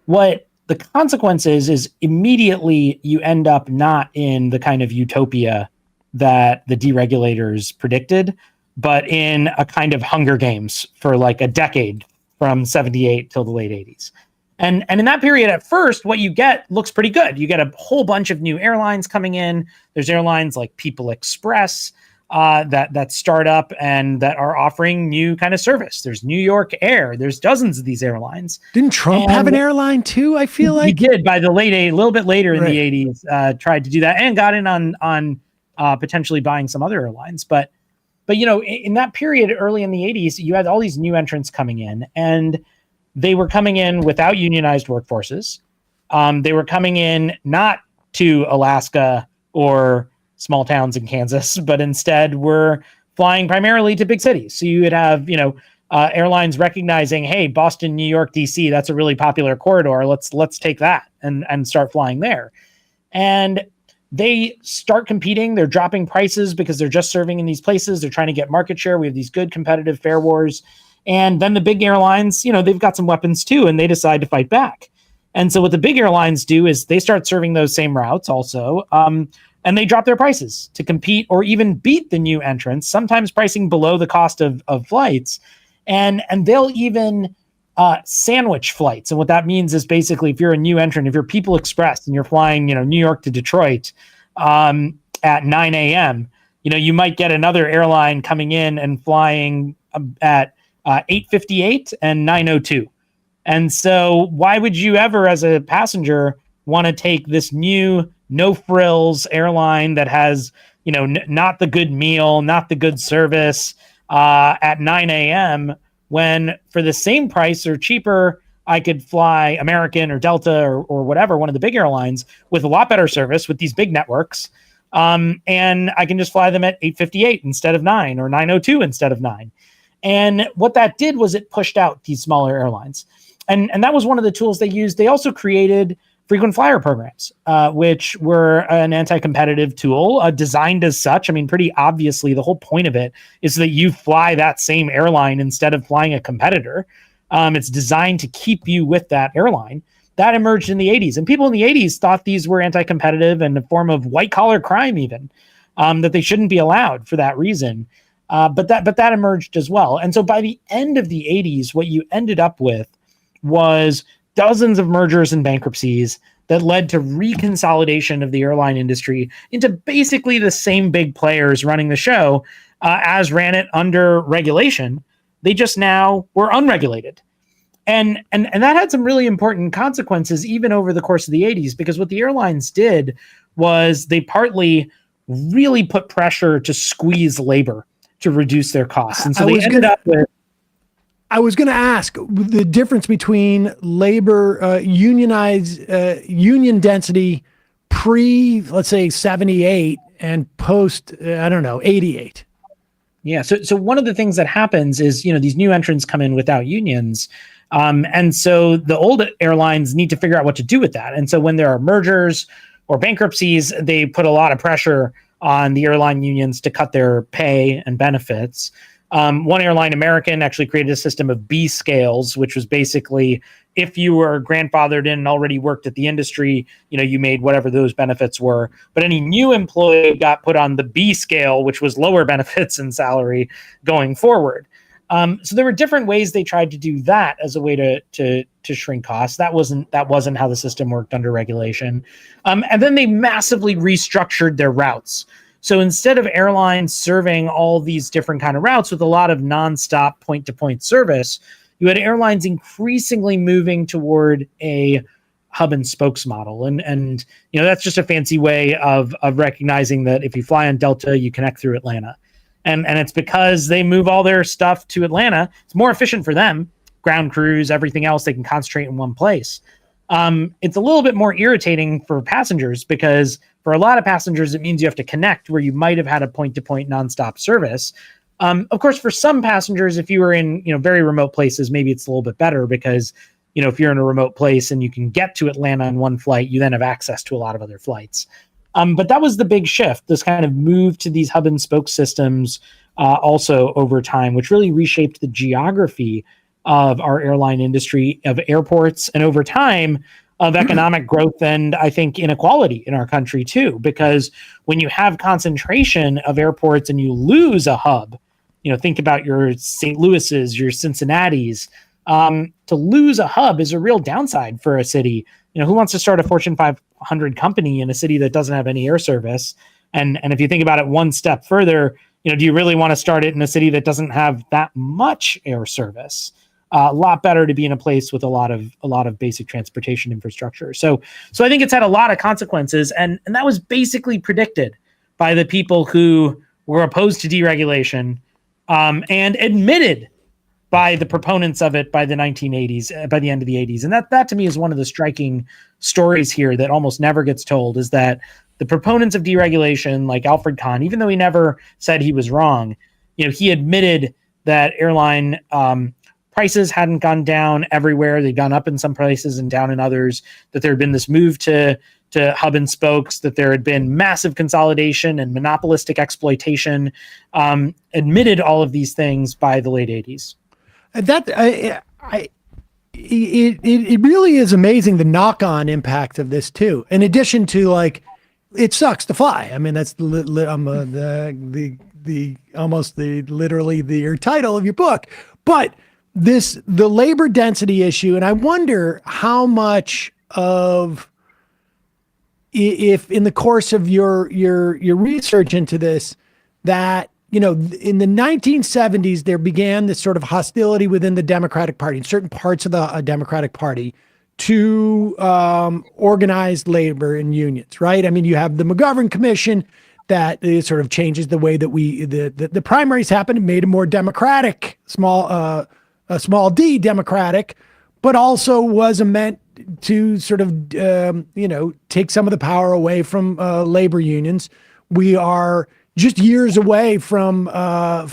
what the consequence is immediately you end up not in the kind of utopia that the deregulators predicted, but in a kind of Hunger Games for like a decade from 78 till the late 80s. And in that period, at first, what you get looks pretty good. You get a whole bunch of new airlines coming in. There's airlines like People Express that start up and that are offering new kind of service. There's New York Air. There's dozens of these airlines. Didn't Trump have an airline too? I feel like he did by the a little bit later in the 80s, tried to do that and got in on potentially buying some other airlines. But in that period, early in the 80s, you had all these new entrants coming in, and they were coming in without unionized workforces. They were coming in not to Alaska or small towns in Kansas, but instead were flying primarily to big cities. So you would have, airlines recognizing, hey, Boston, New York, DC, that's a really popular corridor. Let's take that and start flying there. And they start competing. They're dropping prices because they're just serving in these places. They're trying to get market share. We have these good competitive fare wars. And then the big airlines, they've got some weapons too, and they decide to fight back. And so what the big airlines do is they start serving those same routes also. And they drop their prices to compete or even beat the new entrants, sometimes pricing below the cost of flights. And they'll even sandwich flights. And what that means is basically if you're a new entrant, if you're People Express and you're flying, New York to Detroit at 9 a.m., you might get another airline coming in and flying at 8:58 and 9:02. And so why would you ever, as a passenger, want to take this new no frills airline that has, not the good meal, not the good service at 9 a.m. when for the same price or cheaper, I could fly American or Delta or whatever, one of the big airlines with a lot better service with these big networks. And I can just fly them at 8:58 instead of 9 or 9:02 instead of 9. And what that did was it pushed out these smaller airlines. And that was one of the tools they used. They also created frequent flyer programs, which were an anti-competitive tool designed as such. I mean, pretty obviously, the whole point of it is that you fly that same airline instead of flying a competitor. It's designed to keep you with that airline. That emerged in the 80s. And people in the 80s thought these were anti-competitive and a form of white-collar crime even, that they shouldn't be allowed for that reason. But that emerged as well. And so by the end of the 80s, what you ended up with was dozens of mergers and bankruptcies that led to reconsolidation of the airline industry into basically the same big players running the show as ran it under regulation. They just now were unregulated. And that had some really important consequences even over the course of the 80s, because what the airlines did was they partly really put pressure to squeeze labor to reduce their costs. And so they ended up with... I was going to ask the difference between labor union density pre, let's say, 78 and post, 88. Yeah. So one of the things that happens is, these new entrants come in without unions. And so the old airlines need to figure out what to do with that. And so when there are mergers or bankruptcies, they put a lot of pressure on the airline unions to cut their pay and benefits. One airline, American, actually created a system of B scales, which was basically if you were grandfathered in and already worked at the industry, you made whatever those benefits were. But any new employee got put on the B scale, which was lower benefits and salary going forward. So there were different ways they tried to do that as a way to shrink costs. That wasn't how the system worked under regulation. And then they massively restructured their routes. So instead of airlines serving all these different kind of routes with a lot of nonstop point-to-point service, you had airlines increasingly moving toward a hub and spokes model. And that's just a fancy way of recognizing that if you fly on Delta, you connect through Atlanta. And it's because they move all their stuff to Atlanta. It's more efficient for them. Ground crews, everything else, they can concentrate in one place. It's a little bit more irritating for passengers because for a lot of passengers, it means you have to connect where you might have had a point-to-point nonstop service. Of course, for some passengers, if you were in very remote places, maybe it's a little bit better because if you're in a remote place and you can get to Atlanta on one flight, you then have access to a lot of other flights. But that was the big shift, this kind of move to these hub and spoke systems also over time, which really reshaped the geography of our airline industry, of airports, and over time of economic growth and I think inequality in our country too. Because when you have concentration of airports and you lose a hub, think about your St. Louis's, your Cincinnati's, to lose a hub is a real downside for a city. Who wants to start a Fortune 500 company in a city that doesn't have any air service? And if you think about it one step further, do you really want to start it in a city that doesn't have that much air service? A lot better to be in a place with a lot of basic transportation infrastructure. So I think it's had a lot of consequences, and that was basically predicted by the people who were opposed to deregulation and admitted by the proponents of it by the 1980s, by the end of the 80s. And that to me is one of the striking stories here that almost never gets told, is that the proponents of deregulation, like Alfred Kahn, even though he never said he was wrong, he admitted that airline prices hadn't gone down everywhere. They'd gone up in some places and down in others, that there had been this move to hub and spokes, that there had been massive consolidation and monopolistic exploitation, admitted all of these things by the late 80s. It really is amazing the knock-on impact of this too. In addition to it sucks to fly. I mean, that's literally the title of your book. But the labor density issue, and I wonder how much of, if in the course of your research into this, that in the 1970s, there began this sort of hostility within the Democratic Party, in certain parts of the Democratic Party, to organized labor and unions, right? I mean, you have the McGovern Commission that sort of changes the way that the primaries happened and made a more democratic, small d democratic. but also was meant to sort of, take some of the power away from labor unions. We are just years away from by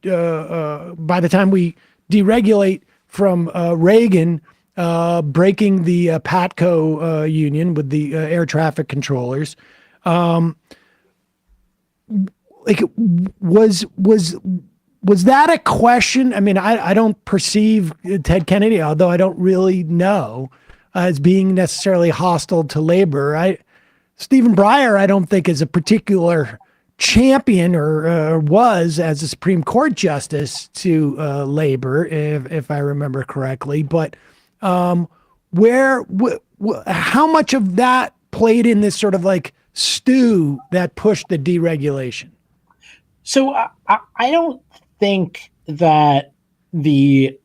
the time we deregulate from Reagan breaking the PATCO union with the air traffic controllers. Was that a question? I mean, I don't perceive Ted Kennedy, although I don't really know, as being necessarily hostile to labor. Stephen Breyer, I don't think is a particular champion or was as a Supreme Court justice to labor, if I remember correctly. But how much of that played in this sort of like stew that pushed the deregulation? So I don't think that the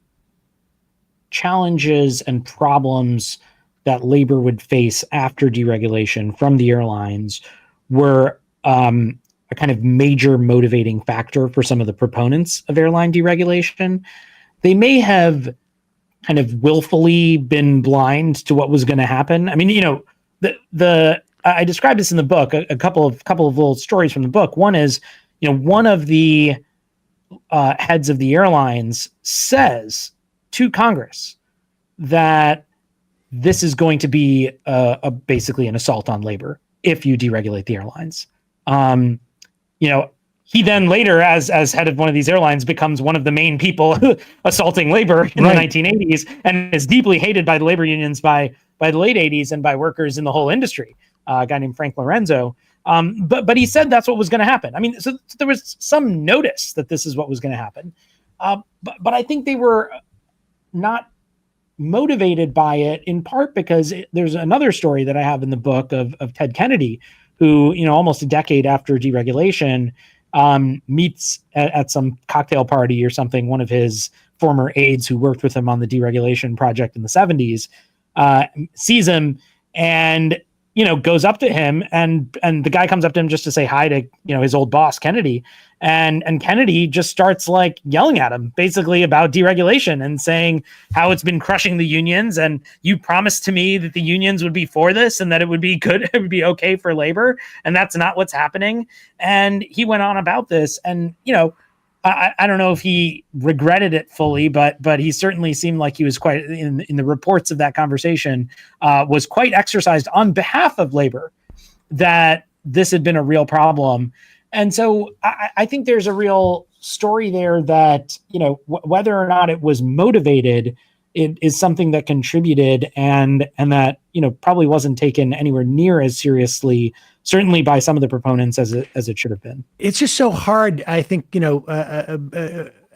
challenges and problems that labor would face after deregulation from the airlines were a kind of major motivating factor for some of the proponents of airline deregulation. They may have kind of willfully been blind to what was going to happen. I mean, I described this in the book, a couple of little stories from the book. One is, one of the heads of the airlines says to Congress that this is going to be basically an assault on labor if you deregulate the airlines. He then later, as head of one of these airlines, becomes one of the main people assaulting labor in the 1980s, and is deeply hated by the labor unions by the late 80s and by workers in the whole industry. A guy named Frank Lorenzo. But he said that's what was going to happen. I mean, so there was some notice that this is what was going to happen. But I think they were not motivated by it, in part because there's another story that I have in the book of Ted Kennedy, who, almost a decade after deregulation, meets at some cocktail party or something, one of his former aides who worked with him on the deregulation project in the 70s, sees him and goes up to him, and the guy comes up to him just to say hi to, his old boss, Kennedy. And Kennedy just starts like yelling at him basically about deregulation and saying how it's been crushing the unions. And you promised to me that the unions would be for this and that it would be good. It would be okay for labor. And that's not what's happening. And he went on about this, and, I don't know if he regretted it fully, but he certainly seemed like he was quite, in the reports of that conversation, was quite exercised on behalf of labor that this had been a real problem. And so I think there's a real story there that, whether or not it was motivated, it is something that contributed and that, probably wasn't taken anywhere near as seriously, certainly by some of the proponents as it should have been. It's just so hard, I think,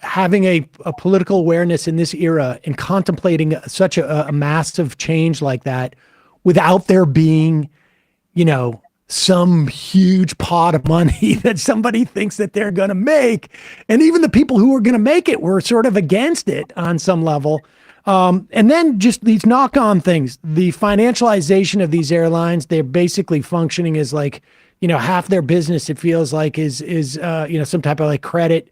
having a political awareness in this era and contemplating such a massive change like that without there being, some huge pot of money that somebody thinks that they're going to make. And even the people who were going to make it were sort of against it on some level. And then just these knock-on things, the financialization of these airlines, they're basically functioning as like, half their business, it feels like is some type of like credit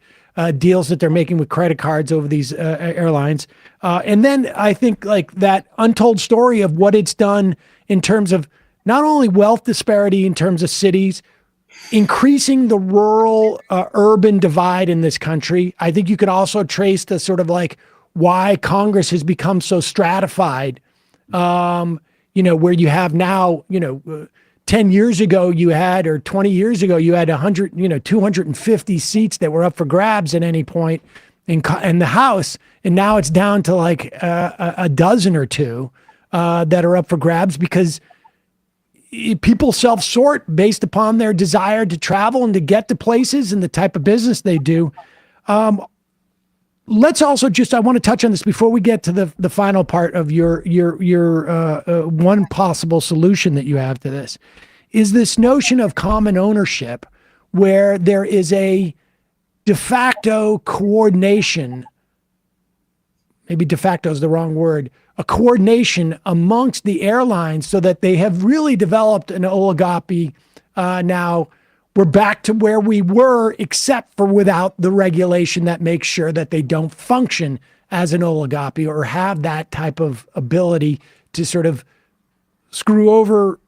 deals that they're making with credit cards over these airlines. And then I think like that untold story of what it's done in terms of not only wealth disparity in terms of cities, increasing the rural urban divide in this country. I think you could also trace the sort of like why Congress has become so stratified, where you have now, 10 years ago you had, or 20 years ago, you had 250 seats that were up for grabs at any point in the House. And now it's down to like a dozen or two that are up for grabs because people self-sort based upon their desire to travel and to get to places and the type of business they do. Let's also I want to touch on this before we get to the final part of your one possible solution that you have to this, is this notion of common ownership where there is a de facto coordination, maybe de facto is the wrong word, a coordination amongst the airlines so that they have really developed an oligopoly. Now we're back to where we were, except for without the regulation that makes sure that they don't function as an oligopoly or have that type of ability to sort of screw over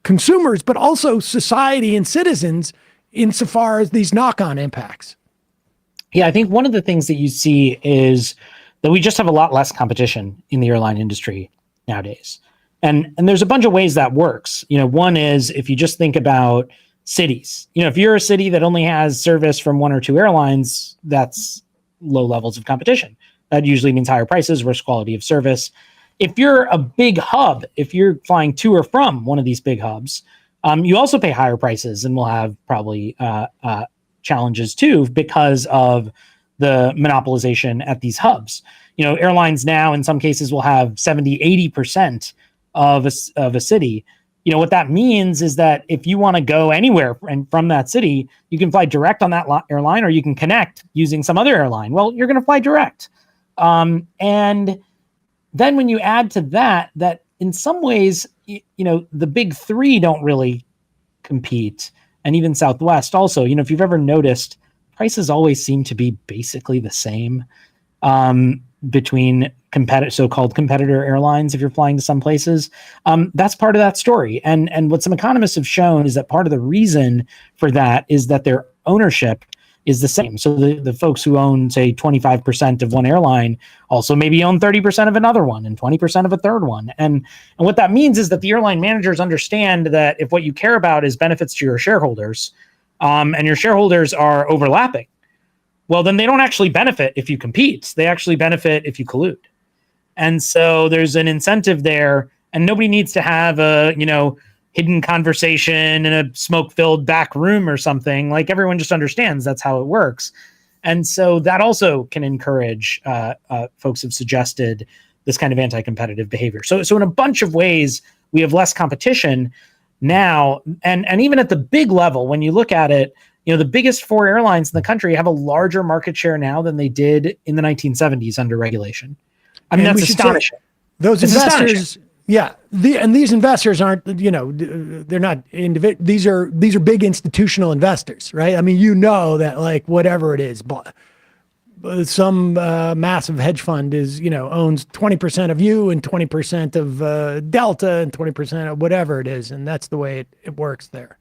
consumers, but also society and citizens insofar as these knock-on impacts? Yeah, I think one of the things that you see is that we just have a lot less competition in the airline industry nowadays. And there's a bunch of ways that works. One is if you just think about cities. If you're a city that only has service from one or two airlines, that's low levels of competition. That usually means higher prices, worse quality of service. If you're a big hub, if you're flying to or from one of these big hubs, you also pay higher prices and will have probably challenges too because of the monopolization at these hubs. Airlines now in some cases will have 70, 80% of a city. What that means is that if you want to go anywhere and from that city, you can fly direct on that airline, or you can connect using some other airline. Well, you're going to fly direct. And then when you add to that in some ways, the big three don't really compete. And even Southwest also, if you've ever noticed, prices always seem to be basically the same between so-called competitor airlines if you're flying to some places. That's part of that story. And what some economists have shown is that part of the reason for that is that their ownership is the same. So the folks who own, say, 25% of one airline also maybe own 30% of another one and 20% of a third one. And what that means is that the airline managers understand that if what you care about is benefits to your shareholders, and your shareholders are overlapping, well, then they don't actually benefit if you compete. They actually benefit if you collude. And so there's an incentive there, and nobody needs to have a, hidden conversation in a smoke-filled back room or something. Like, everyone just understands that's how it works. And so that also can encourage, folks have suggested, this kind of anti-competitive behavior. So in a bunch of ways, we have less competition now. And even at the big level, when you look at it, the biggest four airlines in the country have a larger market share now than they did in the 1970s under regulation. I mean, that's astonishing. Those investors, yeah, these investors aren't, they're not individual. These are big institutional investors, right? I mean, that like whatever it is, some massive hedge fund owns 20% of you and 20% of Delta and 20% of whatever it is, and that's the way it works there.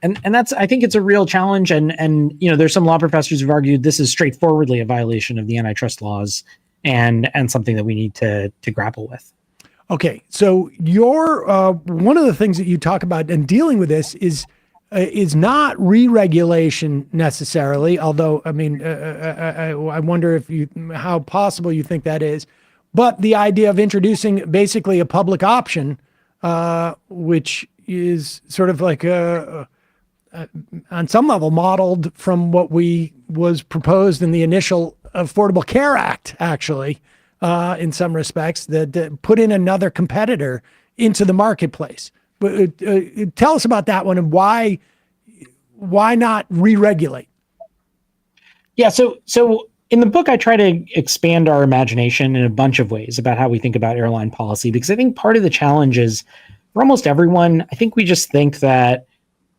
And that's, I think it's a real challenge. And there's some law professors who've argued this is straightforwardly a violation of the antitrust laws and something that we need to grapple with. Okay, so your one of the things that you talk about in dealing with this is not re-regulation necessarily. Although, I mean, I wonder how possible you think that is, but the idea of introducing basically a public option, which is sort of like on some level modeled from what was proposed in the initial Affordable Care Act, actually, in some respects, that put in another competitor into the marketplace. But tell us about that one and why not re-regulate? Yeah, so in the book, I try to expand our imagination in a bunch of ways about how we think about airline policy, because I think part of the challenge is for almost everyone, I think we just think that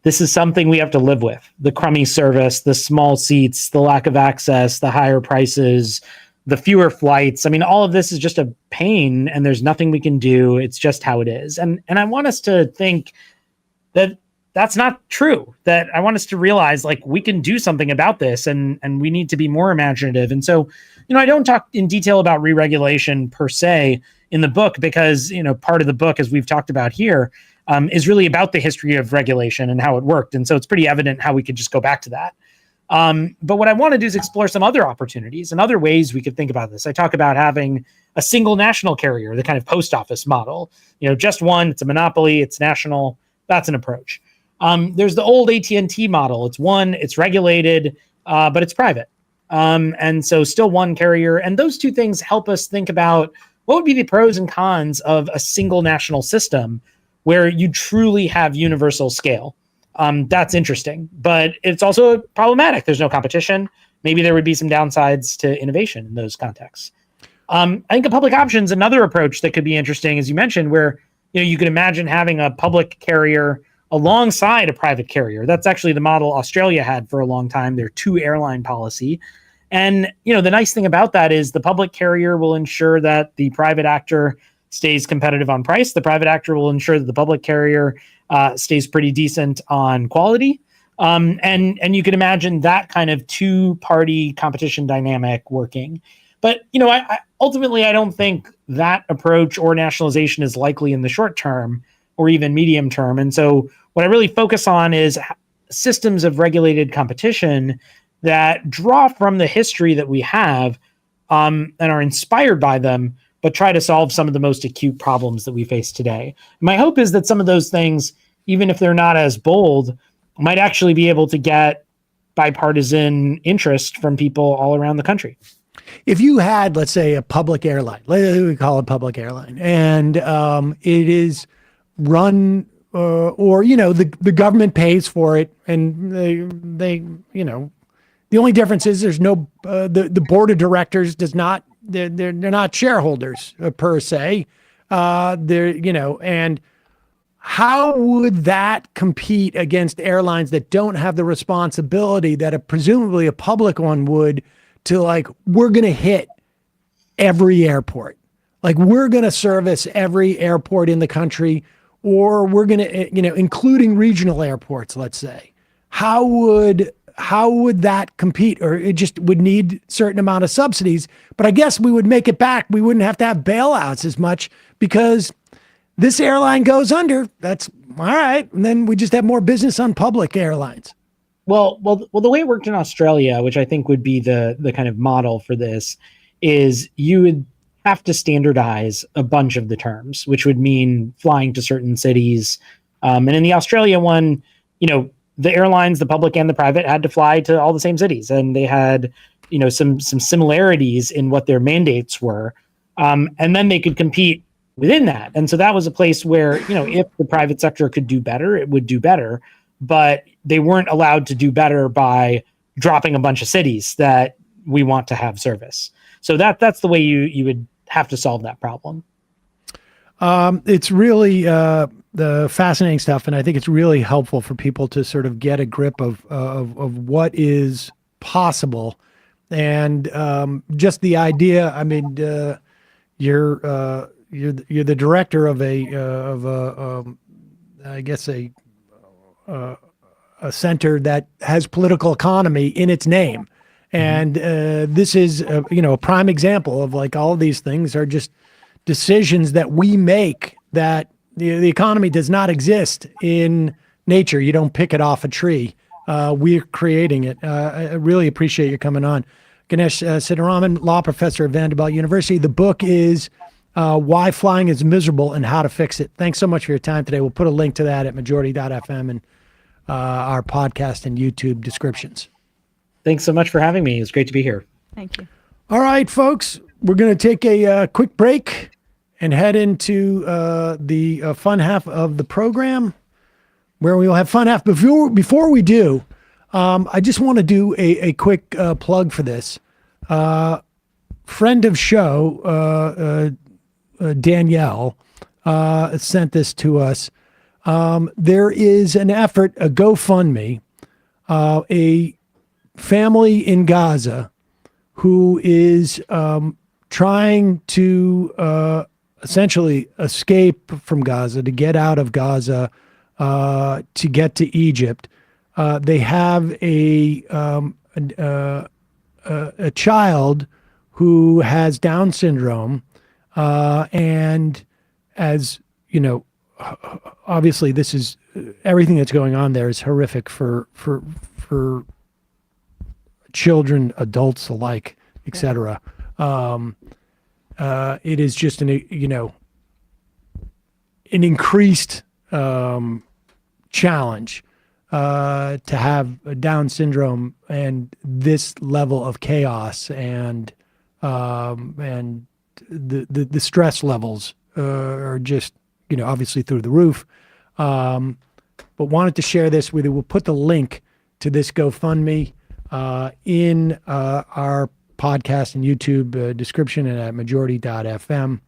this is something we have to live with. The crummy service, the small seats, the lack of access, the higher prices, the fewer flights. I mean, all of this is just a pain and there's nothing we can do. It's just how it is. And I want us to think that that's not true, that I want us to realize like we can do something about this and we need to be more imaginative. And so, I don't talk in detail about re-regulation per se in the book because, part of the book, as we've talked about here, is really about the history of regulation and how it worked. And so it's pretty evident how we could just go back to that. But what I want to do is explore some other opportunities and other ways we could think about this. I talk about having a single national carrier, the kind of post office model, just one, it's a monopoly, it's national. That's an approach. There's the old AT&T model. It's one, it's regulated, but it's private. And so still one carrier. And those two things help us think about what would be the pros and cons of a single national system where you truly have universal scale. That's interesting, but it's also problematic. There's no competition. Maybe there would be some downsides to innovation in those contexts. I think a public option is another approach that could be interesting, as you mentioned, where you could imagine having a public carrier alongside a private carrier. That's actually the model Australia had for a long time, their two airline policy. And, the nice thing about that is the public carrier will ensure that the private actor stays competitive on price. The private actor will ensure that the public carrier stays pretty decent on quality. And you can imagine that kind of two-party competition dynamic working. But, I ultimately, I don't think that approach or nationalization is likely in the short term or even medium term. And so what I really focus on is systems of regulated competition that draw from the history that we have and are inspired by them, but try to solve some of the most acute problems that we face today. My hope is that some of those things, even if they're not as bold, might actually be able to get bipartisan interest from people all around the country. If you had, let's say, a public airline, we call it public airline, and it is run or the government pays for it, and they the only difference is there's no the board of directors does not they're not shareholders per se, and how would that compete against airlines that don't have the responsibility that presumably a public one would, to we're going to hit every airport, we're going to service every airport in the country, or we're going to, including regional airports, let's say. How would that compete? Or it just would need a certain amount of subsidies, but I guess we would make it back. We wouldn't have to have bailouts as much because this airline goes under. That's all right. And then we just have more business on public airlines. Well, the way it worked in Australia, which I think would be the kind of model for this, is you would have to standardize a bunch of the terms, which would mean flying to certain cities. And in the Australia one, the airlines, the public and the private, had to fly to all the same cities, and they had, some similarities in what their mandates were. And then they could compete within that. And so that was a place where, if the private sector could do better, it would do better. But they weren't allowed to do better by dropping a bunch of cities that we want to have service. So that's the way you would have to solve that problem. It's really the fascinating stuff, and I think it's really helpful for people to sort of get a grip of what is possible, and just the idea. I mean, you're the director of a center that has political economy in its name. And this is, a prime example of all of these things are just decisions that we make, that the economy does not exist in nature. You don't pick it off a tree. We're creating it. I really appreciate you coming on. Ganesh Sitaraman, law professor at Vanderbilt University. The book is Why Flying is Miserable and How to Fix It. Thanks so much for your time today. We'll put a link to that at majority.fm and our podcast and YouTube descriptions. Thanks so much for having me. It's great to be here. Thank you. All right, folks, we're going to take a quick break and head into the fun half of the program, where we will have fun half. Before we do, I just want to do a quick plug for this. Friend of show, Danielle, sent this to us. There is an effort, a GoFundMe, a family in Gaza who is trying to essentially escape from Gaza, to get out of Gaza, to get to Egypt. They have a child who has Down syndrome, and as you know, obviously this is everything that's going on there is horrific for children, adults alike, etc. It is just an increased challenge to have Down syndrome and this level of chaos, and the stress levels are just obviously through the roof. But wanted to share this with you. We'll put the link to this GoFundMe in our podcast and YouTube description and at majority.fm.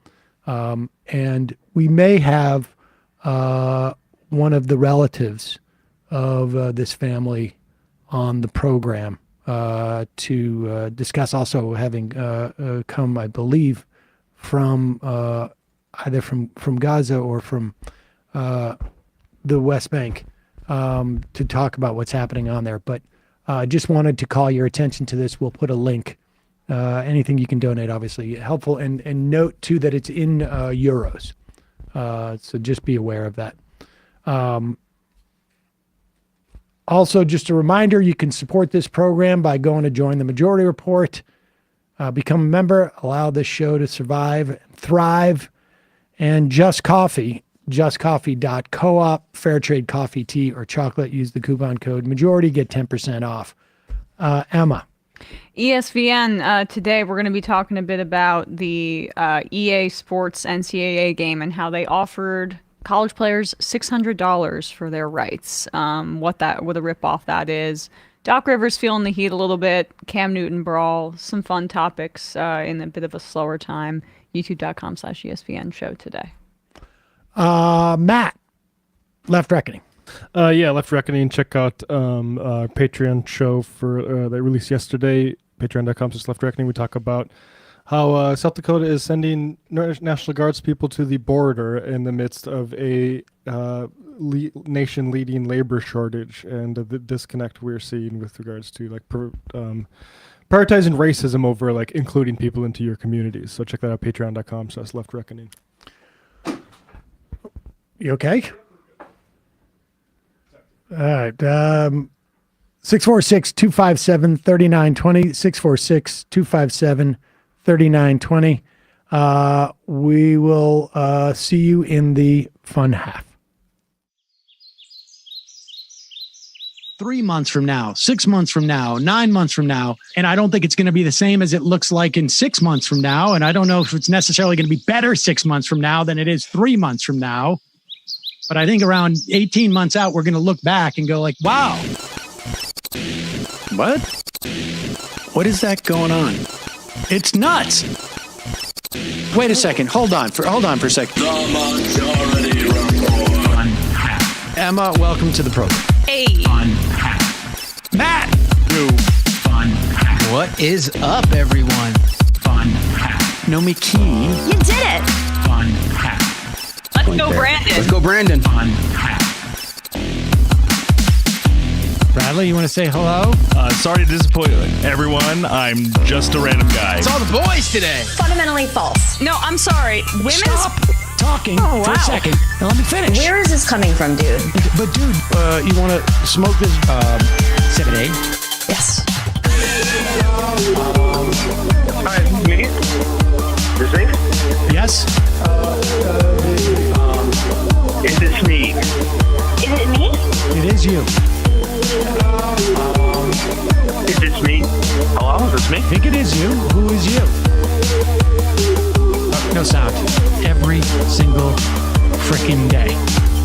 And we may have one of the relatives of this family on the program to discuss, also having come, I believe, from either from Gaza or from the West Bank to talk about what's happening on there. But just wanted to call your attention to this. We'll put a link. Anything you can donate, obviously helpful, and note too that it's in euros. So just be aware of that. Also, just a reminder, you can support this program by going to Join the Majority Report, become a member, allow this show to survive and thrive. And Just Coffee, justcoffee.coop, fair trade coffee, tea, or chocolate. Use the coupon code majority, get 10% off. Emma. ESPN, today we're going to be talking a bit about the EA Sports NCAA game and how they offered college players $600 for their rights. What a ripoff that is. Doc Rivers feeling the heat a little bit. Cam Newton brawl. Some fun topics in a bit of a slower time. YouTube.com/ESPN show today. Matt, Left Reckoning. Left Reckoning. Check out our Patreon show for that released yesterday. Patreon.com/Left Reckoning. We talk about how South Dakota is sending National Guards people to the border in the midst of a nation-leading labor shortage, and the disconnect we're seeing with regards to prioritizing racism over including people into your communities. So check that out, patreon.com/Left Reckoning. You okay? All right. 646-257-3920. 646-257-3920. We will see you in the fun half. 3 months from now, 6 months from now, 9 months from now. And I don't think it's going to be the same as it looks like in 6 months from now. And I don't know if it's necessarily going to be better 6 months from now than it is 3 months from now. But I think around 18 months out, we're going to look back and go wow. What? What is that going on? It's nuts. Wait a second. Hold on for a second. The Majority Report. Emma, welcome to the program. Hey. Matt. What is up, everyone? Nomi Key. You did it. Let's go, Brandon. Let's go, Brandon. Bradley, you want to say hello? Sorry to disappoint everyone. I'm just a random guy. It's all the boys today. Fundamentally false. No, I'm sorry. Women's Stop talking for a second and let me finish. Where is this coming from, dude? But dude, you want to smoke this 7A? Yes. Hi, me? Is it? Yes. Is this me? Is it me? It is you. Is this me? Hello? Is this me? I think it is you. Who is you? No sound. Every single frickin' day.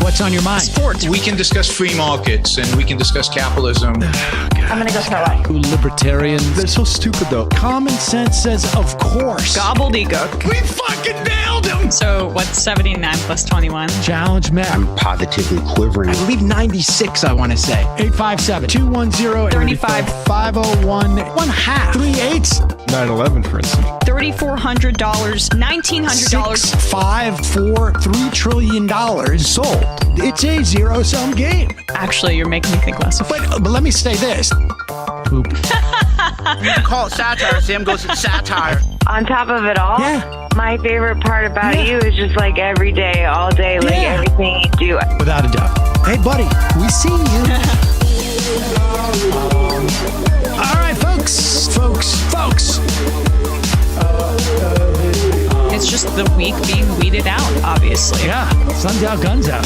What's on your mind? Sports. We can discuss free markets and we can discuss capitalism. I'm gonna go throw up. Who libertarians? They're so stupid, though. Common sense says, of course. gobbledygook. We fucking nailed him. So what's 79 plus 21? Challenge Matt. I'm positively quivering. I believe 96, I want to say. 857-210-35 501 1 half 3 8s 9/11, for instance. $3,400, $1,900. 5 4 $3 trillion sold. It's a zero-sum game. Actually, you're making me think less of it. But let me say this. Poop. You can call it satire. Sam goes with satire. On top of it all, my favorite part about you is just every day, all day, everything you do. Without a doubt. Hey, buddy, we see you. All right, folks. It's just the week being weeded out, obviously. Yeah, sun's out, guns out.